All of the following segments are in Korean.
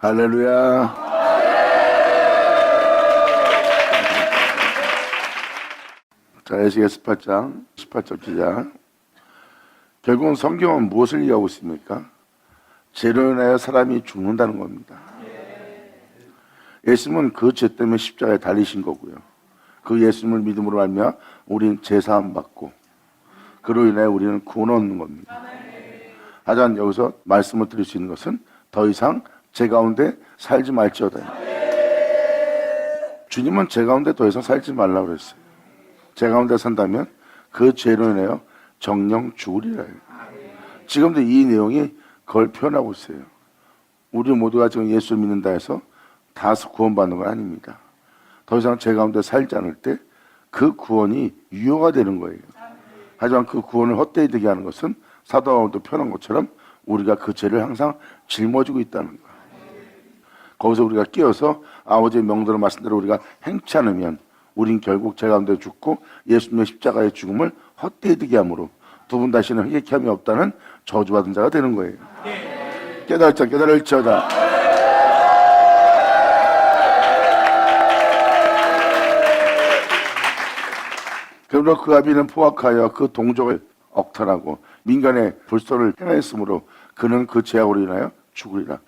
할렐루야. 자, 에스겔 18장 기자. 결국은 성경은 무엇을 얘기하고 있습니까? 죄로 인하여 사람이 죽는다는 겁니다. 예수님은 그 죄 때문에 십자가에 달리신 거고요. 그 예수님을 믿음으로 알며 우리는 죄사함 받고 그로 인하여 우리는 구원 얻는 겁니다. 하지만 여기서 말씀을 드릴 수 있는 것은 더 이상 죄 가운데 살지 말지어다. 주님은 죄 가운데 더 이상 살지 말라고 그랬어요. 죄 가운데 산다면 그 죄로 인하여 정령 죽으리라. 지금도 이 내용이 그걸 표현하고 있어요. 우리 모두가 지금 예수를 믿는다 해서 다 구원받는 건 아닙니다. 더 이상 죄 가운데 살지 않을 때 그 구원이 유효가 되는 거예요. 하지만 그 구원을 헛되이 되게 하는 것은 사도 바울도 표현한 것처럼 우리가 그 죄를 항상 짊어지고 있다는 거예요. 거기서 우리가 끼어서 아버지의 명도를 말씀대로 우리가 행치 않으면 우린 결국 죄 가운데 죽고 예수님의 십자가의 죽음을 헛되이 되게 함으로 두 분 다시는 회개함이 없다는 저주받은 자가 되는 거예요. 깨달을지어다. 그러므로 그 아비는 포악하여 그 동족을 억탈하고 민간의 불소를 행하였으므로 그는 그 죄악으로 인하여 죽으리라.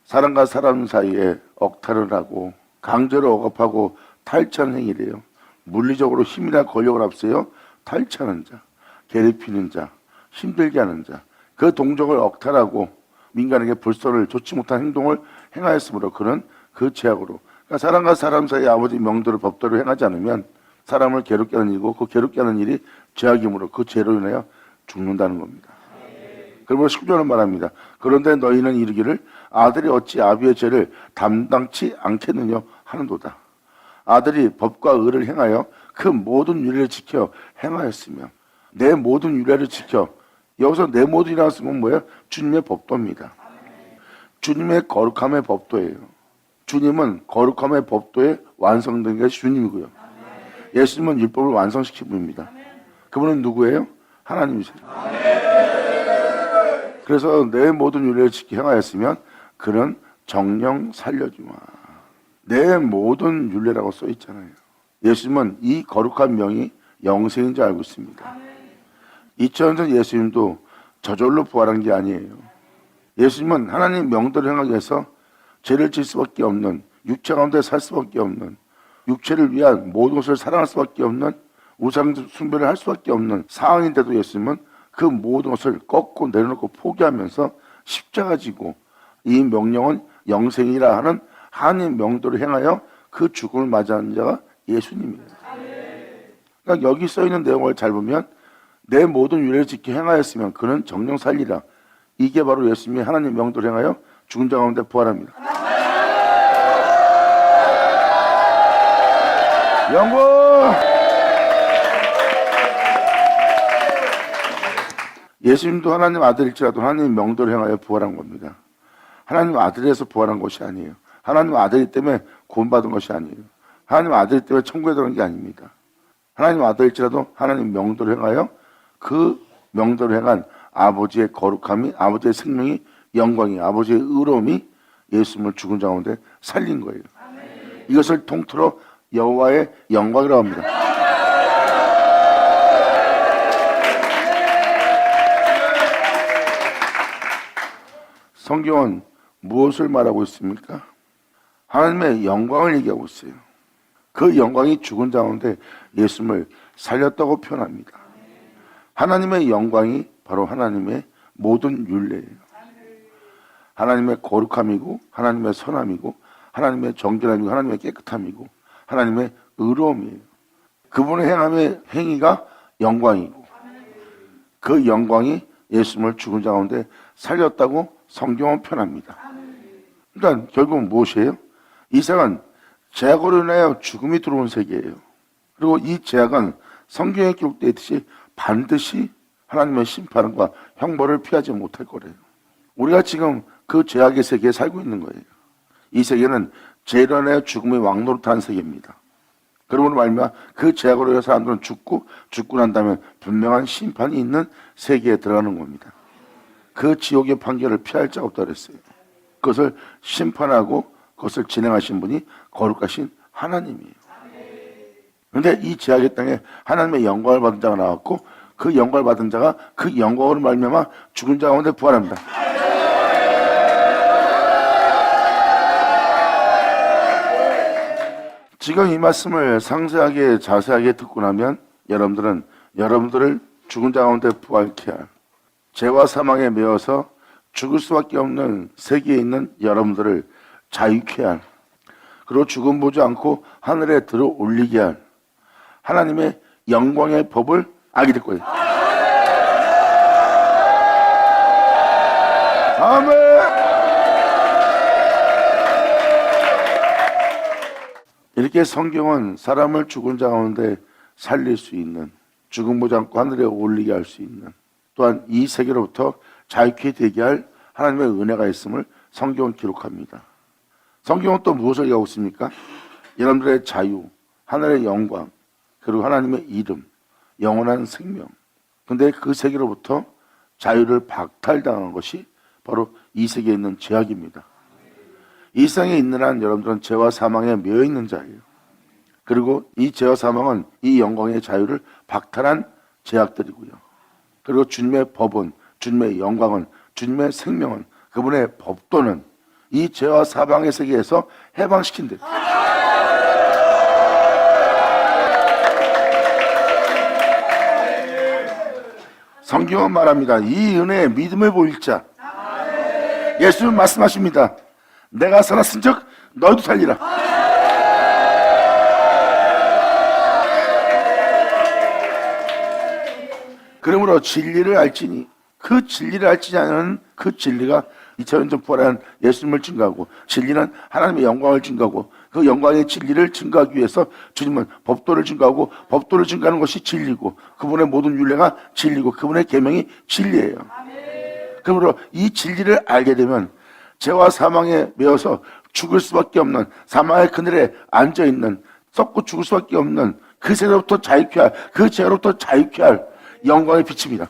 사람과 사람 사이에 억탈을 하고 강제로 억압하고 탈취하는 행위래요. 물리적으로 힘이나 권력을 앞세워 탈취하는 자, 괴롭히는 자, 힘들게 하는 자, 그 동족을 억탈하고 민간에게 불소를 좋지 못한 행동을 행하였으므로 그는 그 죄악으로, 그러니까 사람과 사람 사이에 아버지 명도를 법대로 행하지 않으면 사람을 괴롭게 하는 일이고 그 괴롭게 하는 일이 죄악이므로 그 죄로 인하여 죽는다는 겁니다. 그러므로 10절은 말합니다. 그런데 너희는 이르기를 아들이 어찌 아비의 죄를 담당치 않겠느냐 하는도다. 아들이 법과 의를 행하여 그 모든 율례를 지켜 행하였으며 내 모든 율례를 지켜, 여기서 내 모든이라고 쓰면 뭐예요? 주님의 법도입니다. 주님의 거룩함의 법도예요. 주님은 거룩함의 법도에 완성된 것이 주님이고요. 예수님은 율법을 완성시킨 분입니다. 그분은 누구예요? 하나님이세요. 그래서 내 모든 율례를 지켜 행하였으면 그는 정령 살려주마. 내 모든 율례라고 써 있잖아요. 예수님은 이 거룩한 명이 영생인 줄 알고 있습니다. 2000년 전 예수님도 저절로 부활한 게 아니에요. 예수님은 하나님 명도를 행하기 위해서 죄를 질 수밖에 없는, 육체 가운데 살 수밖에 없는, 육체를 위한 모든 것을 사랑할 수밖에 없는, 우상 숭배를 할 수밖에 없는 상황인데도 예수님은 그 모든 것을 꺾고 내려놓고 포기하면서 십자가 지고 이 명령은 영생이라 하는 하나님 명도를 행하여 그 죽음을 맞이하는 자가 예수님이에요. 그러니까 여기 써있는 내용을 잘 보면 내 모든 율례를 지켜 행하였으면 그는 정령 살리라. 이게 바로 예수님이 하나님 명도를 행하여 죽은 자 가운데 부활합니다. 영광! 예수님도 하나님 아들일지라도 하나님 명도를 행하여 부활한 겁니다. 하나님 아들에서 부활한 것이 아니에요. 하나님 아들이기 때문에 구원받은 것이 아니에요. 하나님 아들이기 때문에 천국에 들어간 게 아닙니다. 하나님 아들일지라도 하나님 명도를 행하여 그 명도를 행한 아버지의 거룩함이, 아버지의 생명이, 영광이, 아버지의 의로움이 예수님을 죽은 자 가운데 살린 거예요. 이것을 통틀어 여호와의 영광이라고 합니다. 성경은 무엇을 말하고 있습니까? 하나님의 영광을 얘기하고 있어요. 그 영광이 죽은 자 가운데 예수님을 살렸다고 표현합니다. 하나님의 영광이 바로 하나님의 모든 율례예요. 하나님의 거룩함이고 하나님의 선함이고 하나님의 정결함이고 하나님의 깨끗함이고 하나님의 의로움이에요. 그분의 행함의 행위가 영광이고 그 영광이 예수님을 죽은 자 가운데 살렸다고 성경은 표현합니다. 그러니까 결국은 무엇이에요? 이 세상은 죄악으로 인하여 죽음이 들어온 세계예요. 그리고 이 죄악은 성경에 기록되어 있듯이 반드시 하나님의 심판과 형벌을 피하지 못할 거래요. 우리가 지금 그 죄악의 세계에 살고 있는 거예요. 이 세계는 죄로 인하여 죽음의 왕노릇하는 세계입니다. 그러므로 말미암아 그 죄악으로 인해서 사람들은 죽고 난 다음에 분명한 심판이 있는 세계에 들어가는 겁니다. 그 지옥의 판결을 피할 자가 없다 그랬어요. 그것을 심판하고 그것을 진행하신 분이 거룩하신 하나님이에요. 그런데 이 죄악의 땅에 하나님의 영광을 받은 자가 나왔고 그 영광을 받은 자가 그 영광으로 말미암아 죽은 자 가운데 부활합니다. 지금 이 말씀을 상세하게 자세하게 듣고 나면 여러분들은 여러분들을 죽은 자 가운데 부활케 할, 죄와 사망에 매여서 죽을 수밖에 없는 세계에 있는 여러분들을 자유케 할, 그리고 죽음 보지 않고 하늘에 들어 올리게 할 하나님의 영광의 법을 알게 될 거예요. 아멘. 이렇게 성경은 사람을 죽은 자 가운데 살릴 수 있는, 죽음 보지 않고 하늘에 올리게 할 수 있는, 또한 이 세계로부터 자유케 되게 할 하나님의 은혜가 있음을 성경은 기록합니다. 성경은 또 무엇을 얘기하고 있습니까? 여러분들의 자유, 하늘의 영광, 그리고 하나님의 이름, 영원한 생명. 근데 그 세계로부터 자유를 박탈당한 것이 바로 이 세계에 있는 죄악입니다. 이 세상에 있는 한 여러분들은 죄와 사망에 매여 있는 자예요. 그리고 이 죄와 사망은 이 영광의 자유를 박탈한 죄악들이고요. 그리고 주님의 법은, 주님의 영광은, 주님의 생명은, 그분의 법도는 이 죄와 사망의 세계에서 해방시킨대. 성경은 말합니다. 이 은혜에 믿음을 보일 자. 예수는 말씀하십니다. 내가 살았은즉 너희도 살리라. 그러므로 진리를 알지니, 그 진리를 알지 않은 그 진리가 2000년 전 부활한 예수님을 증거하고, 진리는 하나님의 영광을 증거하고, 그 영광의 진리를 증거하기 위해서 주님은 법도를 증거하고, 법도를 증거하는 것이 진리고, 그분의 모든 율례가 진리고, 그분의 계명이 진리예요. 그러므로 이 진리를 알게 되면 죄와 사망에 매여서 죽을 수밖에 없는, 사망의 그늘에 앉아있는, 썩고 죽을 수밖에 없는 그 세로부터 자유케 할, 그 죄로부터 자유케 할 영광의 빛입니다.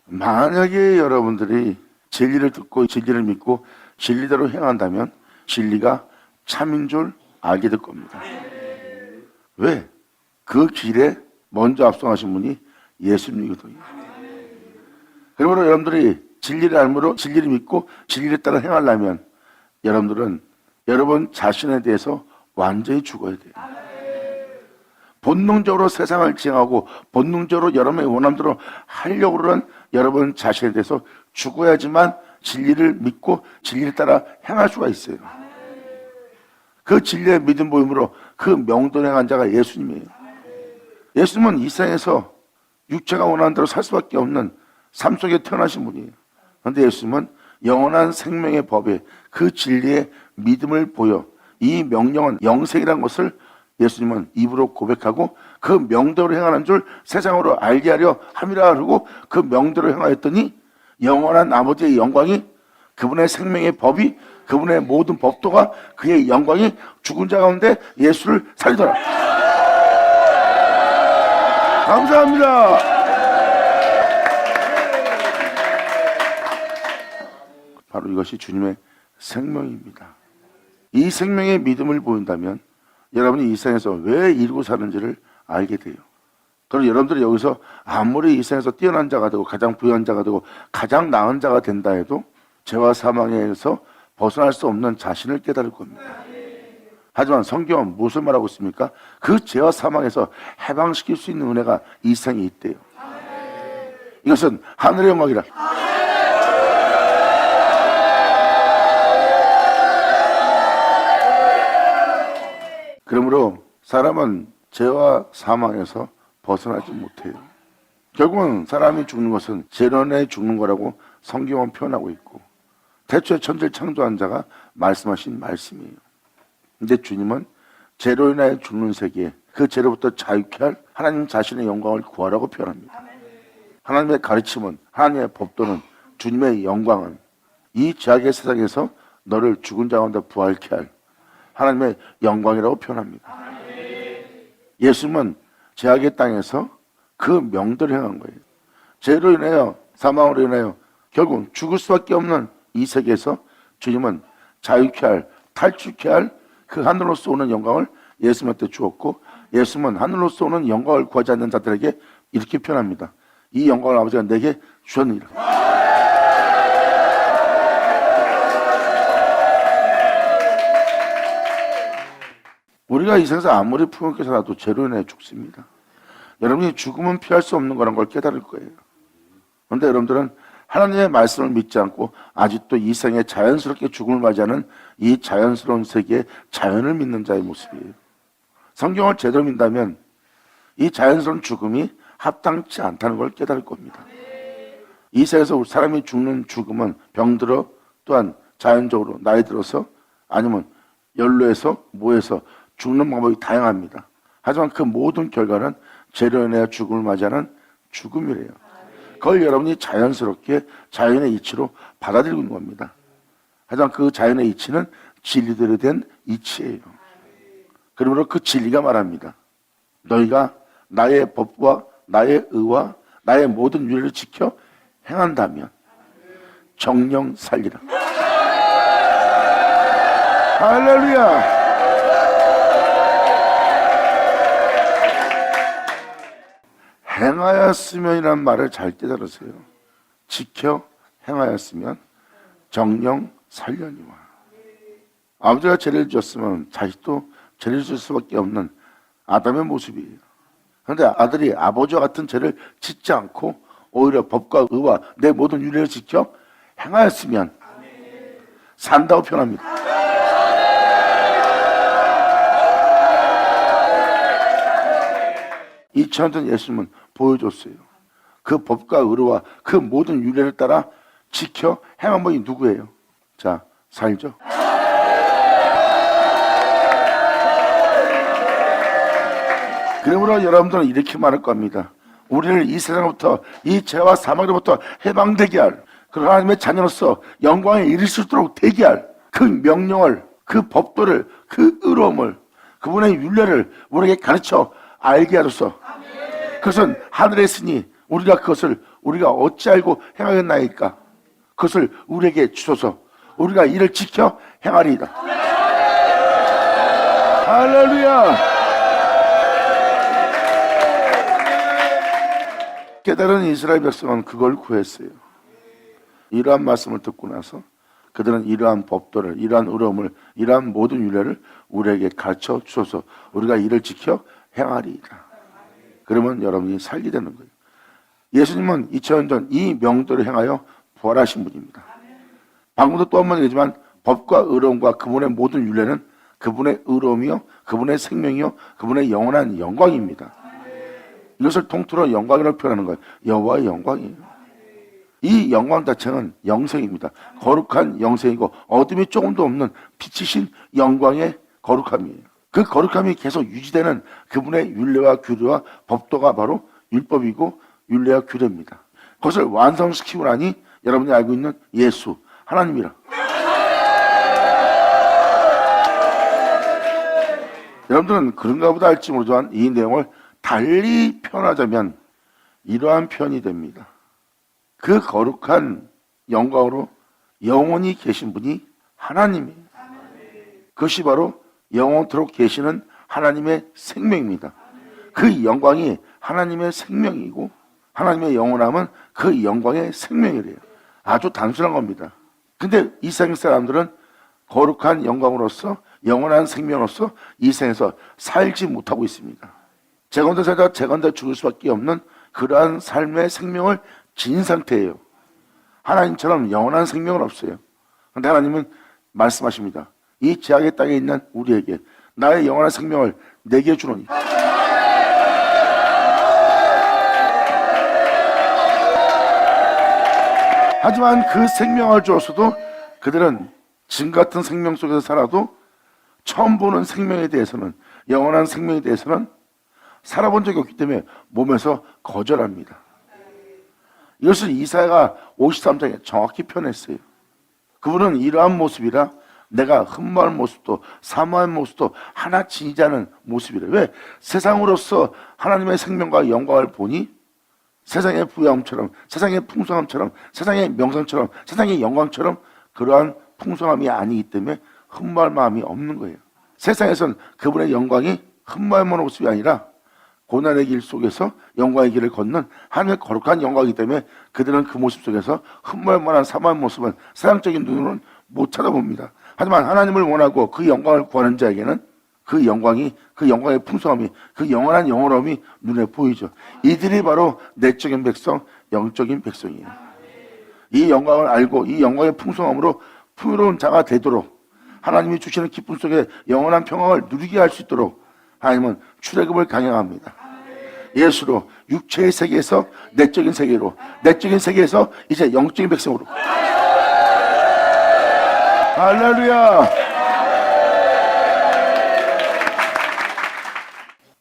만약에 여러분들이 진리를 듣고 진리를 믿고 진리대로 행한다면 진리가 참인 줄 알게 될 겁니다. 왜? 그 길에 먼저 앞서가신 분이 예수님이거든요. 그러므로 여러분들이 진리를 알므로 진리를 믿고 진리를 따라 행하려면 여러분들은 여러분 자신에 대해서 완전히 죽어야 돼요. 본능적으로 세상을 지향하고 본능적으로 여러분의 원함대로 하려고 그러는 여러분 자신에 대해서 죽어야지만 진리를 믿고 진리를 따라 행할 수가 있어요. 그 진리의 믿음 보임으로 그 명도를 행한 자가 예수님이에요. 예수님은 이 세상에서 육체가 원하는 대로 살 수밖에 없는 삶 속에 태어나신 분이에요. 그런데 예수님은 영원한 생명의 법에 그 진리의 믿음을 보여 이 명령은 영생이라는 것을 예수님은 입으로 고백하고 그 명대로 행하는 줄 세상으로 알게 하려 함이라 그러고 그 명대로 행하였더니 영원한 아버지의 영광이, 그분의 생명의 법이, 그분의 모든 법도가, 그의 영광이 죽은 자 가운데 예수를 살리더라. 감사합니다. 바로 이것이 주님의 생명입니다. 이 생명의 믿음을 보인다면 여러분이 이 세상에서 왜 이루고 사는지를 알게 돼요. 그리고 여러분들이 여기서 아무리 이 세상에서 뛰어난 자가 되고 가장 부유한 자가 되고 가장 나은 자가 된다 해도 죄와 사망에서 벗어날 수 없는 자신을 깨달을 겁니다. 하지만 성경은 무엇을 말하고 있습니까? 그 죄와 사망에서 해방시킬 수 있는 은혜가 이 세상에 있대요. 이것은 하늘의 영광이라. 그러므로 사람은 죄와 사망에서 벗어나지 못해요. 결국은 사람이 죽는 것은 죄로 인해 죽는 거라고 성경은 표현하고 있고, 태초에 천지를 창조한 자가 말씀하신 말씀이에요. 근데 주님은 죄로 인하여 죽는 세계, 그 죄로부터 자유케 할 하나님 자신의 영광을 구하라고 표현합니다. 하나님의 가르침은, 하나님의 법도는, 주님의 영광은 이 죄악의 세상에서 너를 죽은 자 가운데 부활케 할 하나님의 영광이라고 표현합니다. 예수님은 죄악의 땅에서 그 명도를 행한 거예요. 죄로 인하여 사망으로 인하여 결국 죽을 수밖에 없는 이 세계에서 주님은 자유케 할, 탈출케 할 그 하늘로서 오는 영광을 예수님한테 주었고, 예수님은 하늘로서 오는 영광을 구하지 않는 자들에게 이렇게 표현합니다. 이 영광을 아버지가 내게 주셨느니라. 우리가 이 세상에서 아무리 풍요롭게 살아도 죄로 인해 죽습니다. 여러분이 죽음은 피할 수 없는 거란 걸 깨달을 거예요. 그런데 여러분들은 하나님의 말씀을 믿지 않고 아직도 이 생에 자연스럽게 죽음을 맞이하는 이 자연스러운 세계의 자연을 믿는 자의 모습이에요. 성경을 제대로 믿다면 이 자연스러운 죽음이 합당치 않다는 걸 깨달을 겁니다. 이 세상에서 사람이 죽는 죽음은 병들어, 또한 자연적으로 나이 들어서, 아니면 연로해서, 뭐해서 죽는 방법이 다양합니다. 하지만 그 모든 결과는 죄로 인하여 죽음을 맞이하는 죽음이래요. 그걸 여러분이 자연스럽게 자연의 이치로 받아들이고 있는 겁니다. 하지만 그 자연의 이치는 진리대로 된 이치예요. 그러므로 그 진리가 말합니다. 너희가 나의 법과 나의 의와 나의 모든 윤리를 지켜 행한다면 정령 살리라. 할렐루야. 행하였으면이란 말을 잘 깨달으세요. 지켜 행하였으면 정령 살려니와. 아버지가 죄를 지었으면 자식도 죄를 지을 수밖에 없는 아담의 모습이에요. 그런데 아들이 아버지와 같은 죄를 짓지 않고 오히려 법과 의와 내 모든 윤리를 지켜 행하였으면 산다고 표현합니다. 2000년 전 예수님은 보여줬어요. 그 법과 의로와 그 모든 윤례를 따라 지켜 행한 분이 누구예요? 자, 살죠. 그러므로 여러분들은 이렇게 말할 겁니다. 우리를 이 세상부터, 이 죄와 사망으로부터 해방되게 할, 그 하나님의 자녀로서 영광에 이를 수 있도록 되게 할 그 명령을, 그 법도를, 그 의로움을, 그분의 윤례를 우리에게 가르쳐 알게 하소서. 그것은 하늘에 있으니 우리가 그것을 우리가 어찌 알고 행하겠나이까? 그것을 우리에게 주소서. 우리가 이를 지켜 행하리이다. 할렐루야. 깨달은 이스라엘 백성은 그걸 구했어요. 이러한 말씀을 듣고 나서 그들은 이러한 법도를, 이러한 의로움을, 이러한 모든 윤례를 우리에게 가르쳐 주소서. 우리가 이를 지켜 행하리이다. 그러면 여러분이 살게 되는 거예요. 예수님은 2000년 전 이 명도를 행하여 부활하신 분입니다. 방금도 또 한 번 얘기했지만 법과 의로움과 그분의 모든 윤례는 그분의 의로움이요, 그분의 생명이요, 그분의 영원한 영광입니다. 이것을 통틀어 영광이라고 표현하는 거예요. 여호와의 영광이에요. 이 영광 자체는 영생입니다. 거룩한 영생이고 어둠이 조금도 없는 빛이신 영광의 거룩함이에요. 그 거룩함이 계속 유지되는 그분의 율례와 규례와 법도가 바로 율법이고 율례와 규례입니다. 그것을 완성시키고 나니 여러분이 알고 있는 예수, 하나님이라. 여러분들은 그런가 보다 할지 모르지만 이 내용을 달리 표현하자면 이러한 표현이 됩니다. 그 거룩한 영광으로 영원히 계신 분이 하나님이에요. 그것이 바로 영원토록 계시는 하나님의 생명입니다. 그 영광이 하나님의 생명이고 하나님의 영원함은 그 영광의 생명이래요. 아주 단순한 겁니다. 근데 이 세상 사람들은 거룩한 영광으로서 영원한 생명으로서 이 세상에서 살지 못하고 있습니다. 재건대 살다가 재건대 죽을 수밖에 없는 그러한 삶의 생명을 지닌 상태예요. 하나님처럼 영원한 생명은 없어요. 그런데 하나님은 말씀하십니다. 이 죄악의 땅에 있는 우리에게 나의 영원한 생명을 내게 주노니. 하지만 그 생명을 주었어도 그들은 지금 같은 생명 속에서 살아도 처음 보는 생명에 대해서는, 영원한 생명에 대해서는 살아본 적이 없기 때문에 몸에서 거절합니다. 이것을 이사야가 53장에 정확히 표현했어요. 그분은 이러한 모습이라 내가 흠모하는 모습도 사모하는 모습도 하나 지니지 않은 모습이래. 왜? 세상으로서 하나님의 생명과 영광을 보니 세상의 부유함처럼, 세상의 풍성함처럼, 세상의 명성처럼, 세상의 영광처럼 그러한 풍성함이 아니기 때문에 흠모할 마음이 없는 거예요. 세상에선 그분의 영광이 흠모할 만한 모습이 아니라 고난의 길 속에서 영광의 길을 걷는 하나님의 거룩한 영광이기 때문에 그들은 그 모습 속에서 흠모할 만한 사모한 모습은 세상적인 눈으로는 못 찾아봅니다. 하지만 하나님을 원하고 그 영광을 구하는 자에게는 그 영광의 풍성함이, 그 영원한 영원함이 눈에 보이죠. 이들이 바로 내적인 백성, 영적인 백성이에요. 이 영광을 알고 이 영광의 풍성함으로 풍요로운 자가 되도록 하나님이 주시는 기쁨 속에 영원한 평강을 누리게 할 수 있도록 하나님은 출애굽을 강행합니다. 예수로 육체의 세계에서 내적인 세계로, 내적인 세계에서 이제 영적인 백성으로. 할렐루야.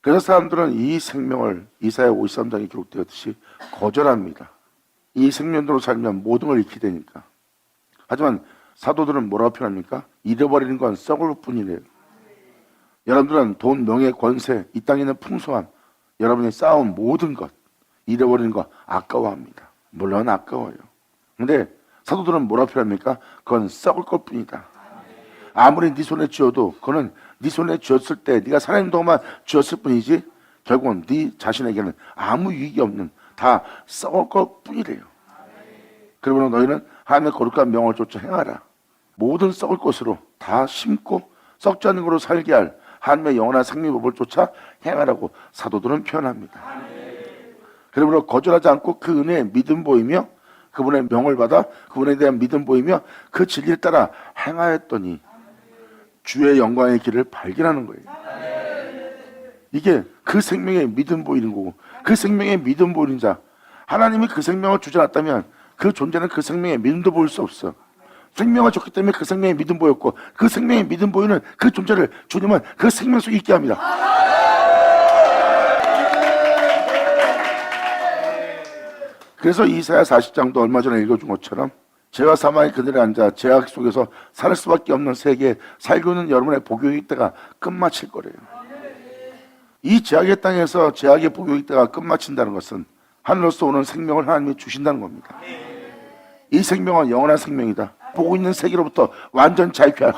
그래서 사람들은 이 생명을 이사야 53장에 기록되었듯이 거절합니다. 이 생명대로 살면 모든 걸 잃게 되니까. 하지만 사도들은 뭐라고 표현합니까? 잃어버리는 건 썩을 뿐이래요. 여러분들은 돈, 명예, 권세, 이 땅에 있는 풍성함, 여러분이 쌓아온 모든 것 잃어버리는 거 아까워합니다. 물론 아까워요. 근데 사도들은 뭐라고 표현합니까? 그건 썩을 것 뿐이다. 아무리 네 손에 쥐어도 그거는 네 손에 쥐었을 때 네가 살아있는 동안만 쥐었을 뿐이지 결국은 네 자신에게는 아무 유익이 없는 다 썩을 것 뿐이래요. 그러므로 너희는 하나님의 거룩한 명을 쫓아 행하라. 모든 썩을 것으로 다 심고 썩지 않는 것으로 살게 할 하나님의 영원한 생명법을 쫓아 행하라고 사도들은 표현합니다. 그러므로 거절하지 않고 그 은혜에 믿음 보이며 그분의 명을 받아 그분에 대한 믿음 보이며 그 진리를 따라 행하였더니 주의 영광의 길을 발견하는 거예요. 이게 그 생명에 믿음 보이는 거고, 그 생명에 믿음 보이는 자, 하나님이 그 생명을 주지 않았다면 그 존재는 그 생명에 믿음도 보일 수 없어. 생명을 줬기 때문에 그 생명에 믿음 보였고, 그 생명에 믿음 보이는 그 존재를 주님은 그 생명 속에 있게 합니다. 그래서 이사야 40장도 얼마 전에 읽어준 것처럼 죄와 사망의 그늘에 앉아 죄악 속에서 살 수밖에 없는 세계에 살고 있는 여러분의 복용의 때가 끝마칠 거래요. 이 죄악의 땅에서 죄악의 복용의 때가 끝마친다는 것은 하늘로서 오는 생명을 하나님이 주신다는 겁니다. 이 생명은 영원한 생명이다. 보고 있는 세계로부터 완전 자유할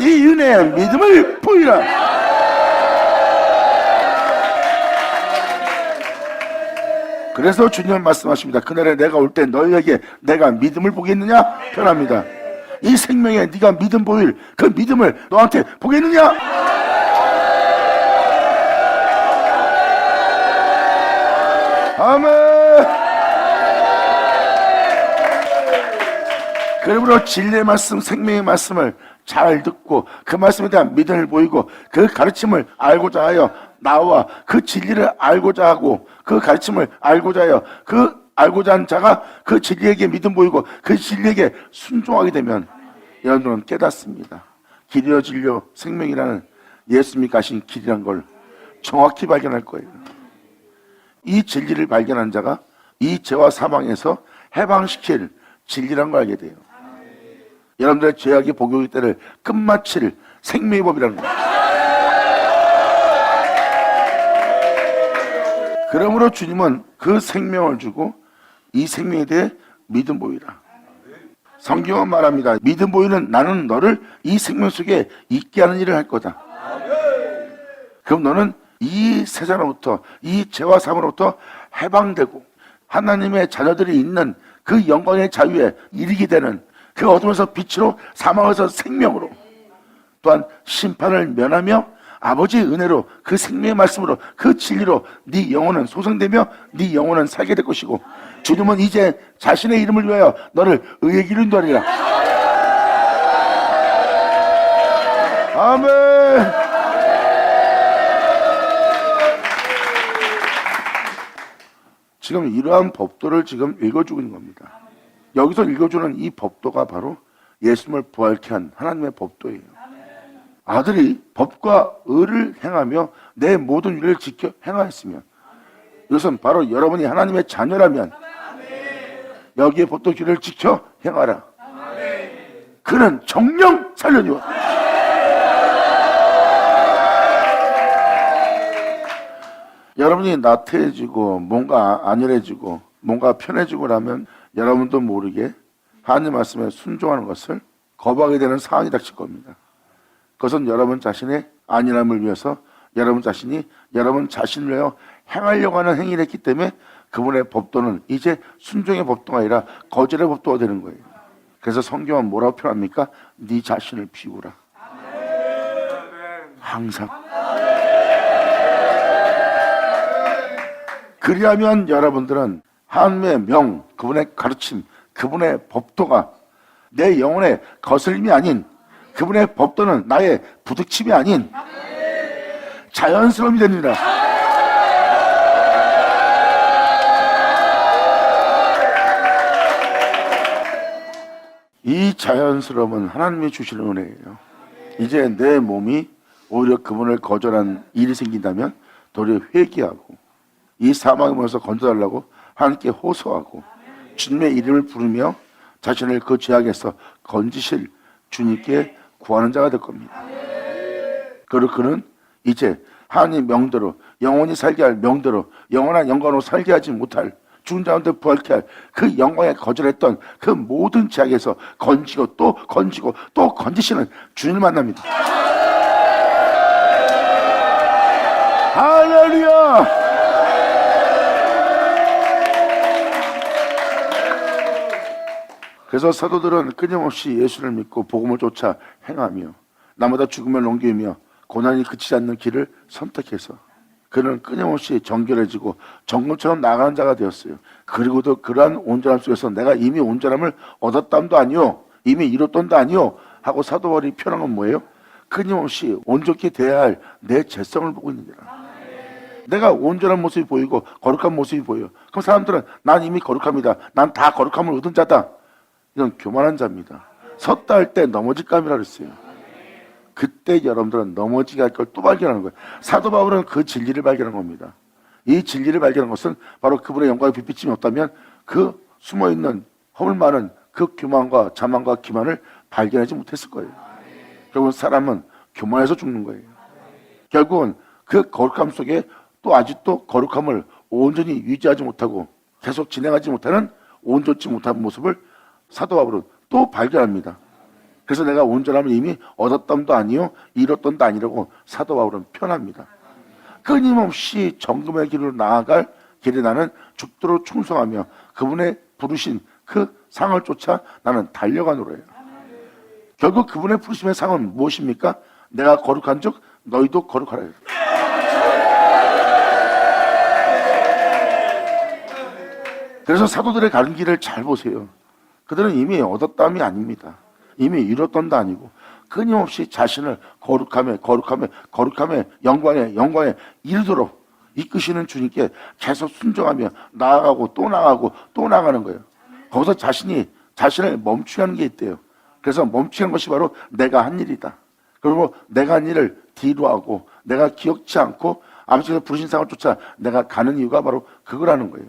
이 은혜의 믿음을 보이라. 그래서 주님은 말씀하십니다. 그날에 내가 올 때 너희에게 내가 믿음을 보겠느냐? 편합니다. 이 생명에 네가 믿음 보일 그 믿음을 너한테 보겠느냐? 아멘. 그러므로 진리의 말씀, 생명의 말씀을 잘 듣고 그 말씀에 대한 믿음을 보이고 그 가르침을 알고자 하여 나와 그 진리를 알고자 하고 그 가르침을 알고자 하여 그 알고자 한 자가 그 진리에게 믿음 보이고 그 진리에게 순종하게 되면 여러분은 깨닫습니다. 길이요 진리요 생명이라는 예수님이 가신 길이란 걸 정확히 발견할 거예요. 이 진리를 발견한 자가 이 죄와 사망에서 해방시킬 진리란 걸 알게 돼요. 여러분들의 죄악의 복용의 때를 끝마칠 생명의 법이라는 거예요. 그러므로 주님은 그 생명을 주고 이 생명에 대해 믿음 보이라. 성경은 말합니다. 믿음 보이는 나는 너를 이 생명 속에 있게 하는 일을 할 거다. 그럼 너는 이 세상으로부터 이 죄와 사망으로부터 해방되고 하나님의 자녀들이 있는 그 영광의 자유에 이르게 되는 그 어둠에서 빛으로 사망에서 생명으로 또한 심판을 면하며 아버지의 은혜로 그 생명의 말씀으로 그 진리로 네 영혼은 소생되며 네 영혼은 살게 될 것이고 주님은 이제 자신의 이름을 위하여 너를 의의 길로 인도하리라. 아멘. 지금 이러한 법도를 지금 읽어주고 있는 겁니다. 여기서 읽어주는 이 법도가 바로 예수님을 부활케 한 하나님의 법도예요. 아들이 법과 의를 행하며 내 모든 일을 지켜 행하였으면 이것은 바로 여러분이 하나님의 자녀라면 여기에 법도 길을 지켜 행하라. 그는 정령 살려주어 여러분이 나태해지고 뭔가 안일해지고 뭔가 편해지고 나면 여러분도 모르게 하나님 말씀에 순종하는 것을 거부하게 되는 상황이 닥칠 겁니다. 그것은 여러분 자신의 안일함을 위해서 여러분 자신이 여러분 자신을 위하여 행하려고 하는 행위를 했기 때문에 그분의 법도는 이제 순종의 법도가 아니라 거절의 법도가 되는 거예요. 그래서 성경은 뭐라고 표현합니까? 네 자신을 비우라. 항상. 그리하면 여러분들은 하나님의 명, 그분의 가르침, 그분의 법도가 내 영혼의 거슬림이 아닌 그분의 법도는 나의 부딪힘이 아닌 자연스러움이 됩니다. 이 자연스러움은 하나님이 주시는 은혜예요. 이제 내 몸이 오히려 그분을 거절한 일이 생긴다면 도리어 회개하고 이 사망의 몸에서 건져달라고 하나님께 호소하고 주님의 이름을 부르며 자신을 그 죄악에서 건지실 주님께 구하는 자가 될 겁니다. 그리고 그는 이제 하나님 명대로 영원히 살게 할 명대로 영원한 영광으로 살게 하지 못할 죽은 자한테 부활케 할 그 영광에 거절했던 그 모든 죄악에서 건지고 또 건지고 또 건지시는 주님을 만납니다. 할렐루야! 그래서 사도들은 끊임없이 예수를 믿고 복음을 쫓아 행하며 나마다 죽음을 넘기며 고난이 그치지 않는 길을 선택해서 그는 끊임없이 정결해지고 정금처럼 나가는 자가 되었어요. 그리고도 그러한 온전함 속에서 내가 이미 온전함을 얻었담도 아니요 이미 이뤘던도 아니요 하고 사도 바울이 표현한 건 뭐예요? 끊임없이 온전히 돼야 할 내 죄성을 보고 있느니라. 내가 온전한 모습이 보이고 거룩한 모습이 보여. 그럼 사람들은 난 이미 거룩합니다. 난 다 거룩함을 얻은 자다. 이건 교만한 자입니다. 섰다 할 때 넘어질감이라 그랬어요. 그때 여러분들은 넘어지게 할 걸 또 발견하는 거예요. 사도 바울은 그 진리를 발견한 겁니다. 이 진리를 발견한 것은 바로 그분의 영광의 빛비침이 없다면 그 숨어있는 허물 많은 그 교만과 자만과 기만을 발견하지 못했을 거예요. 결국은 사람은 교만해서 죽는 거예요. 결국은 그 거룩함 속에 또 아직도 거룩함을 온전히 유지하지 못하고 계속 진행하지 못하는 온전치 못한 모습을 사도 바울은 또 발견합니다. 그래서 내가 온전함을 이미 얻었던도 아니요 이뤘던도 아니라고 사도 바울은 표현합니다. 끊임없이 정금의 길로 나아갈 길에 나는 죽도록 충성하며 그분의 부르신 그 상을 쫓아 나는 달려가노라요. 결국 그분의 부르심의 상은 무엇입니까? 내가 거룩한 즉 너희도 거룩하라. 그래서 사도들의 가는 길을 잘 보세요. 그들은 이미 얻었담이 아닙니다. 이미 이뤘던도 아니고 끊임없이 자신을 거룩함에 영광에 이르도록 이끄시는 주님께 계속 순종하며 나아가고 또 나아가고 또 나아가는 거예요. 거기서 자신을 멈추게 하는 게 있대요. 그래서 멈추는 것이 바로 내가 한 일이다. 그리고 내가 한 일을 뒤로 하고 내가 기억지 않고 아버지가 부르신 상을 쫓아 내가 가는 이유가 바로 그거라는 거예요.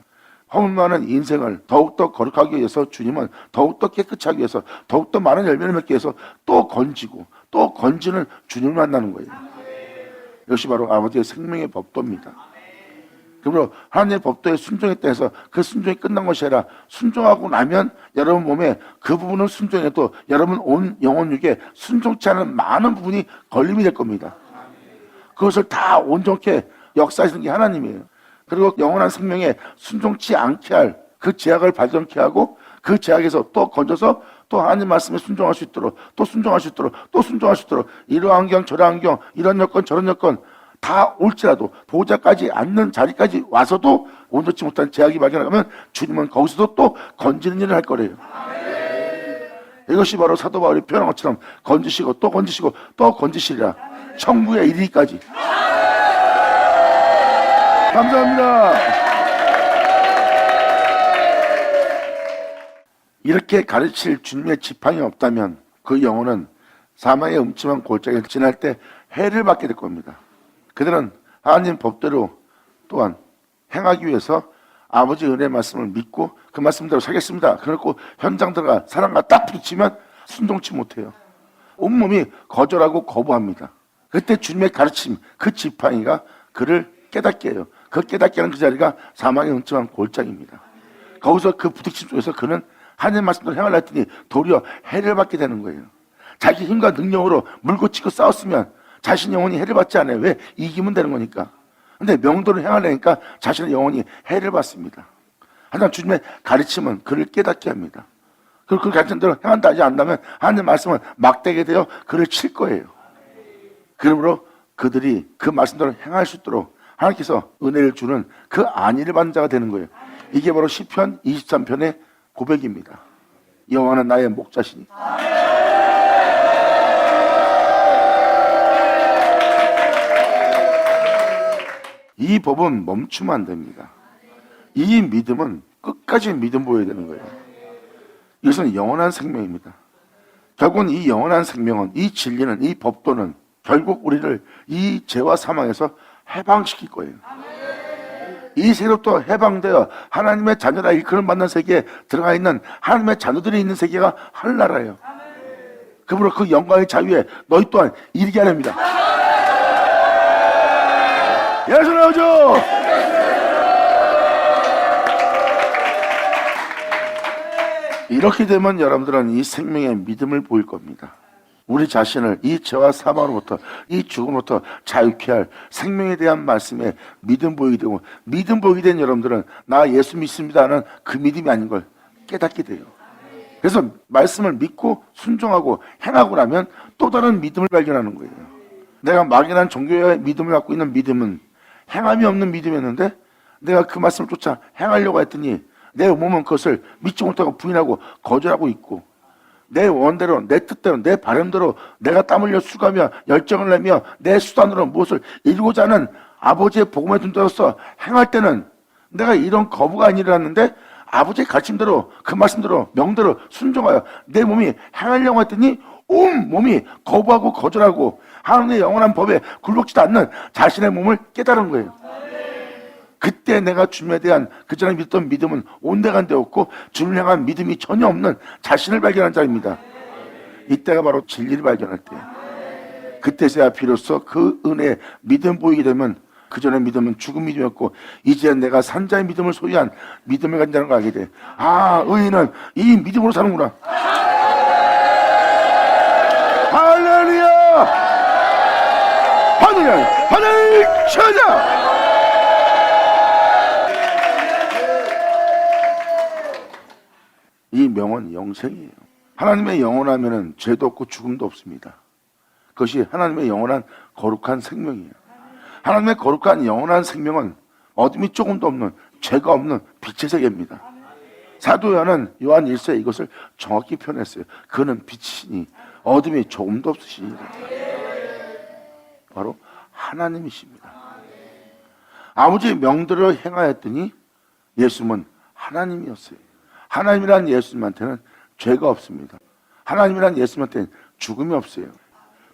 허물 많은 인생을 더욱더 거룩하기 위해서 주님은 더욱더 깨끗이 하기 위해서 더욱더 많은 열매를 맺기 위해서 또 건지고 또 건지는 주님을 만나는 거예요. 이것이 바로 아버지의 생명의 법도입니다. 그러므로 하나님의 법도에 순종했다 해서 그 순종이 끝난 것이 아니라 순종하고 나면 여러분 몸에 그 부분은 순종해도 여러분 온 영혼육에 순종치 않은 많은 부분이 걸림이 될 겁니다. 그것을 다 온전케 역사하시는 게 하나님이에요. 그리고 영원한 생명에 순종치 않게 할 그 제약을 발견케 하고 그 제약에서 또 건져서 또 하나님 말씀에 순종할 수 있도록 또 순종할 수 있도록 또 순종할 수 있도록 이러한 경 저러한 경 이런 여건 저런 여건 다 올지라도 보호자까지 앉는 자리까지 와서도 온전치 못한 제약이 발견하면 주님은 거기서도 또 건지는 일을 할 거래요. 이것이 바로 사도 바울이 표현한 것처럼 건지시고 또 건지시고 또 건지시리라 천국에 이르기까지. 감사합니다. 이렇게 가르칠 주님의 지팡이 없다면 그 영혼은 사망의 음침한 골짜기를 지날 때 해를 받게 될 겁니다. 그들은 하나님 법대로 또한 행하기 위해서 아버지 은혜의 말씀을 믿고 그 말씀대로 살겠습니다. 그렇고 현장 들어가 사람과 딱 부딪히면 순종치 못해요. 온몸이 거절하고 거부합니다. 그때 주님의 가르침, 그 지팡이가 그를 깨닫게 해요. 그 깨닫게 하는 그 자리가 사망의 음침한 골짜기입니다. 거기서 그 부딪힘 속에서 그는 하나님의 말씀대로 행하려 했더니 도리어 해를 받게 되는 거예요. 자기 힘과 능력으로 물고 치고 싸웠으면 자신의 영혼이 해를 받지 않아요. 왜? 이기면 되는 거니까. 근데 명도를 행하려니까 자신의 영혼이 해를 받습니다. 하지만 주님의 가르침은 그를 깨닫게 합니다. 그리고 그 가르침 대로 행한다 하지 않는다면 하나님의 말씀은 막대게 되어 그를 칠 거예요. 그러므로 그들이 그 말씀대로 행할 수 있도록 하나님께서 은혜를 주는 그 안위를 받는 자가 되는 거예요. 이게 바로 시편 23편의 고백입니다. 여호와는 나의 목자시니 이 법은 멈추면 안 됩니다. 이 믿음은 끝까지 믿음 보여야 되는 거예요. 이것은 영원한 생명입니다. 결국은 이 영원한 생명은, 이 진리는, 이 법도는 결국 우리를 이 죄와 사망에서 해방시킬 거예요. 이 세력도 해방되어 하나님의 자녀라 일컬음 받는 세계에 들어가 있는 하나님의 자녀들이 있는 세계가 하늘나라예요. 그러므로 그 영광의 자유에 너희 또한 이르게 하렵니다. 예수 나오죠. 이렇게 되면 여러분들은 이 생명의 믿음을 보일 겁니다. 우리 자신을 이 죄와 사망으로부터, 이 죽음으로부터 자유케 할 생명에 대한 말씀에 믿음 보이게 되고, 믿음 보이게 된 여러분들은 나 예수 믿습니다 하는 그 믿음이 아닌 걸 깨닫게 돼요. 그래서 말씀을 믿고 순종하고 행하고 나면 또 다른 믿음을 발견하는 거예요. 내가 막연한 종교의 믿음을 갖고 있는 믿음은 행함이 없는 믿음이었는데, 내가 그 말씀을 쫓아 행하려고 했더니 내 몸은 그것을 믿지 못하고 부인하고 거절하고 있고, 내 원대로, 내 뜻대로, 내 바람대로 내가 땀 흘려 수고하며 열정을 내며 내 수단으로 무엇을 이루고자 하는 아버지의 복음에 둔다로서 행할 때는 내가 이런 거부가 안 일어났는데, 아버지의 가르침대로, 그 말씀대로, 명대로 순종하여 내 몸이 행하려고 했더니 온 몸이 거부하고 거절하고 하나님의 영원한 법에 굴복지도 않는 자신의 몸을 깨달은 거예요. 그때 내가 주님에 대한 그전에 믿던 믿음은 온데간데 없고 주님을 향한 믿음이 전혀 없는 자신을 발견한 자입니다. 이때가 바로 진리를 발견할 때예요. 그때서야 비로소 그 은혜에 믿음 보이게 되면, 그전에 믿음은 죽은 믿음이었고 이제 내가 산자의 믿음을 소유한 믿음을 가진 자는 걸 알게 돼. 아, 의인은 이 믿음으로 사는구나. 할렐루야! 하늘 찾아! 이 명은 영생이에요. 하나님의 영원하면은 죄도 없고 죽음도 없습니다. 그것이 하나님의 영원한 거룩한 생명이에요. 하나님의 거룩한 영원한 생명은 어둠이 조금도 없는, 죄가 없는 빛의 세계입니다. 사도 요한은 요한 1서에 이것을 정확히 표현했어요. 그는 빛이니 어둠이 조금도 없으시니라. 바로 하나님이십니다. 아버지의 명대로 행하였더니 예수님은 하나님이었어요. 하나님이란 예수님한테는 죄가 없습니다. 하나님이란 예수님한테는 죽음이 없어요.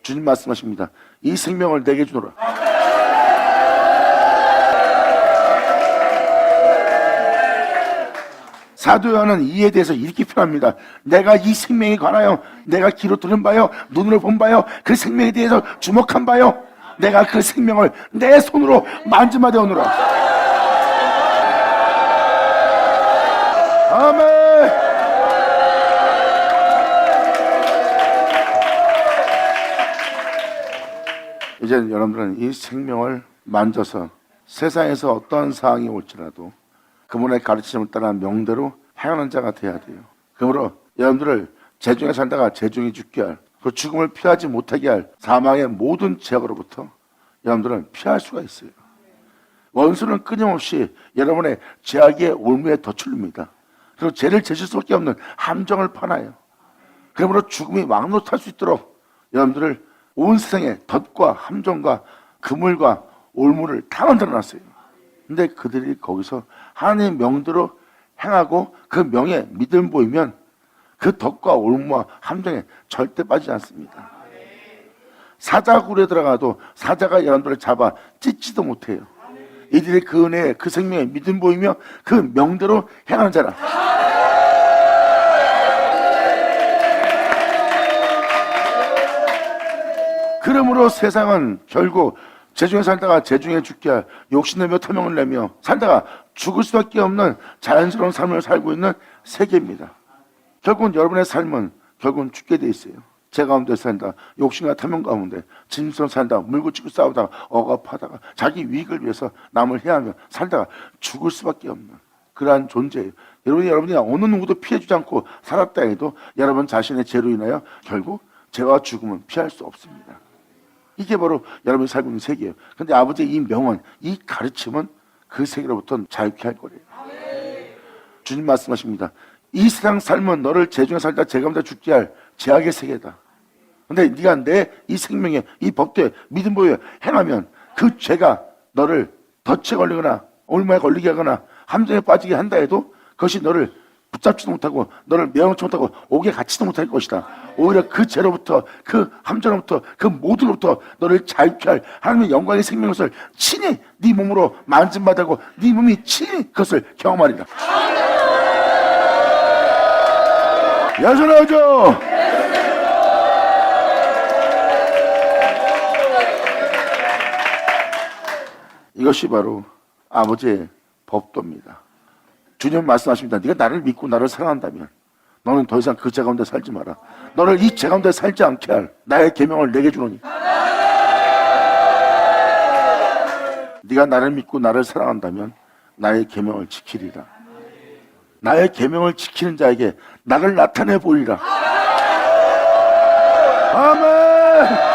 주님 말씀하십니다. 이 생명을 내게 주노라. 사도 요한은 이에 대해서 이렇게 표현합니다. 내가 이 생명에 관하여 내가 귀로 들은 바요, 눈으로 본 바요, 그 생명에 대해서 주목한 바요, 내가 그 생명을 내 손으로 만지마 되오노라. 아멘. 이제 여러분들은 이 생명을 만져서 세상에서 어떠한 상황이 올지라도 그분의 가르침을 따라 명대로 행하는 자가 되어야 돼요. 그러므로 여러분들을 재중에 살다가 재중에 죽게 할, 그 죽음을 피하지 못하게 할 사망의 모든 죄악으로부터 여러분들은 피할 수가 있어요. 원수는 끊임없이 여러분의 죄악의 올무에 덧출릅니다. 그리고 죄를 제실 수밖에 없는 함정을 파놔요. 그러므로 죽음이 왕노탈 수 있도록 여러분들을 온 세상의 덫과 함정과 그물과 올무를 다 만들어놨어요. 근데 그들이 거기서 하나님의 명대로 행하고 그 명에 믿음 보이면 그 덫과 올무와 함정에 절대 빠지지 않습니다. 사자굴에 들어가도 사자가 여러분들을 잡아 찢지도 못해요. 이들이 그 은혜에 그 생명에 믿음 보이며 그 명대로 행하는 자라. 그러므로 세상은 결국 재중에 살다가 재중에 죽게 할 욕심내며 탐욕을 내며 살다가 죽을 수밖에 없는 자연스러운 삶을 살고 있는 세계입니다. 결국은 여러분의 삶은 결국은 죽게 돼 있어요. 제 가운데 산다, 욕심과 탐욕 가운데 짐승처럼 산다, 물고 치고 싸우다가 억압하다가 자기 이익을 위해서 남을 해하며 살다가 죽을 수밖에 없는 그러한 존재예요. 여러분이 어느 누구도 피해주지 않고 살았다 해도 여러분 자신의 죄로 인하여 결국 죄와 죽음은 피할 수 없습니다. 이게 바로 여러분이 살고 있는 세계예요. 그런데 아버지의 이 명언, 이 가르침은 그 세계로부터 자유케 할 거예요. 주님 말씀하십니다. 이 세상 삶은 너를 죄중에 살다 죄 가운데 죽게 할 죄악의 세계다. 근데 네가 내 이 생명에 이 법도에 믿음 보여 행하면 그 죄가 너를 덫에 걸리거나 올무에 걸리게 하거나 함정에 빠지게 한다 해도 그것이 너를 붙잡지도 못하고 너를 매형치 못하고 옥에 갇히도 못할 것이다. 오히려 그 죄로부터 그 함정으로부터 그 모두로부터 너를 자유케 할 하나님의 영광의 생명을 친히 네 몸으로 만짐받고 네 몸이 친히 그것을 경험하리라. 야선하죠. 이것이 바로 아버지의 법도입니다. 주님 말씀하십니다. 네가 나를 믿고 나를 사랑한다면 너는 더 이상 그 죄 가운데 살지 마라. 너를 이 죄 가운데 살지 않게 할 나의 계명을 내게 주노니. 네가 나를 믿고 나를 사랑한다면 나의 계명을 지키리라. 나의 계명을 지키는 자에게 나를 나타내 보이리라. 아멘.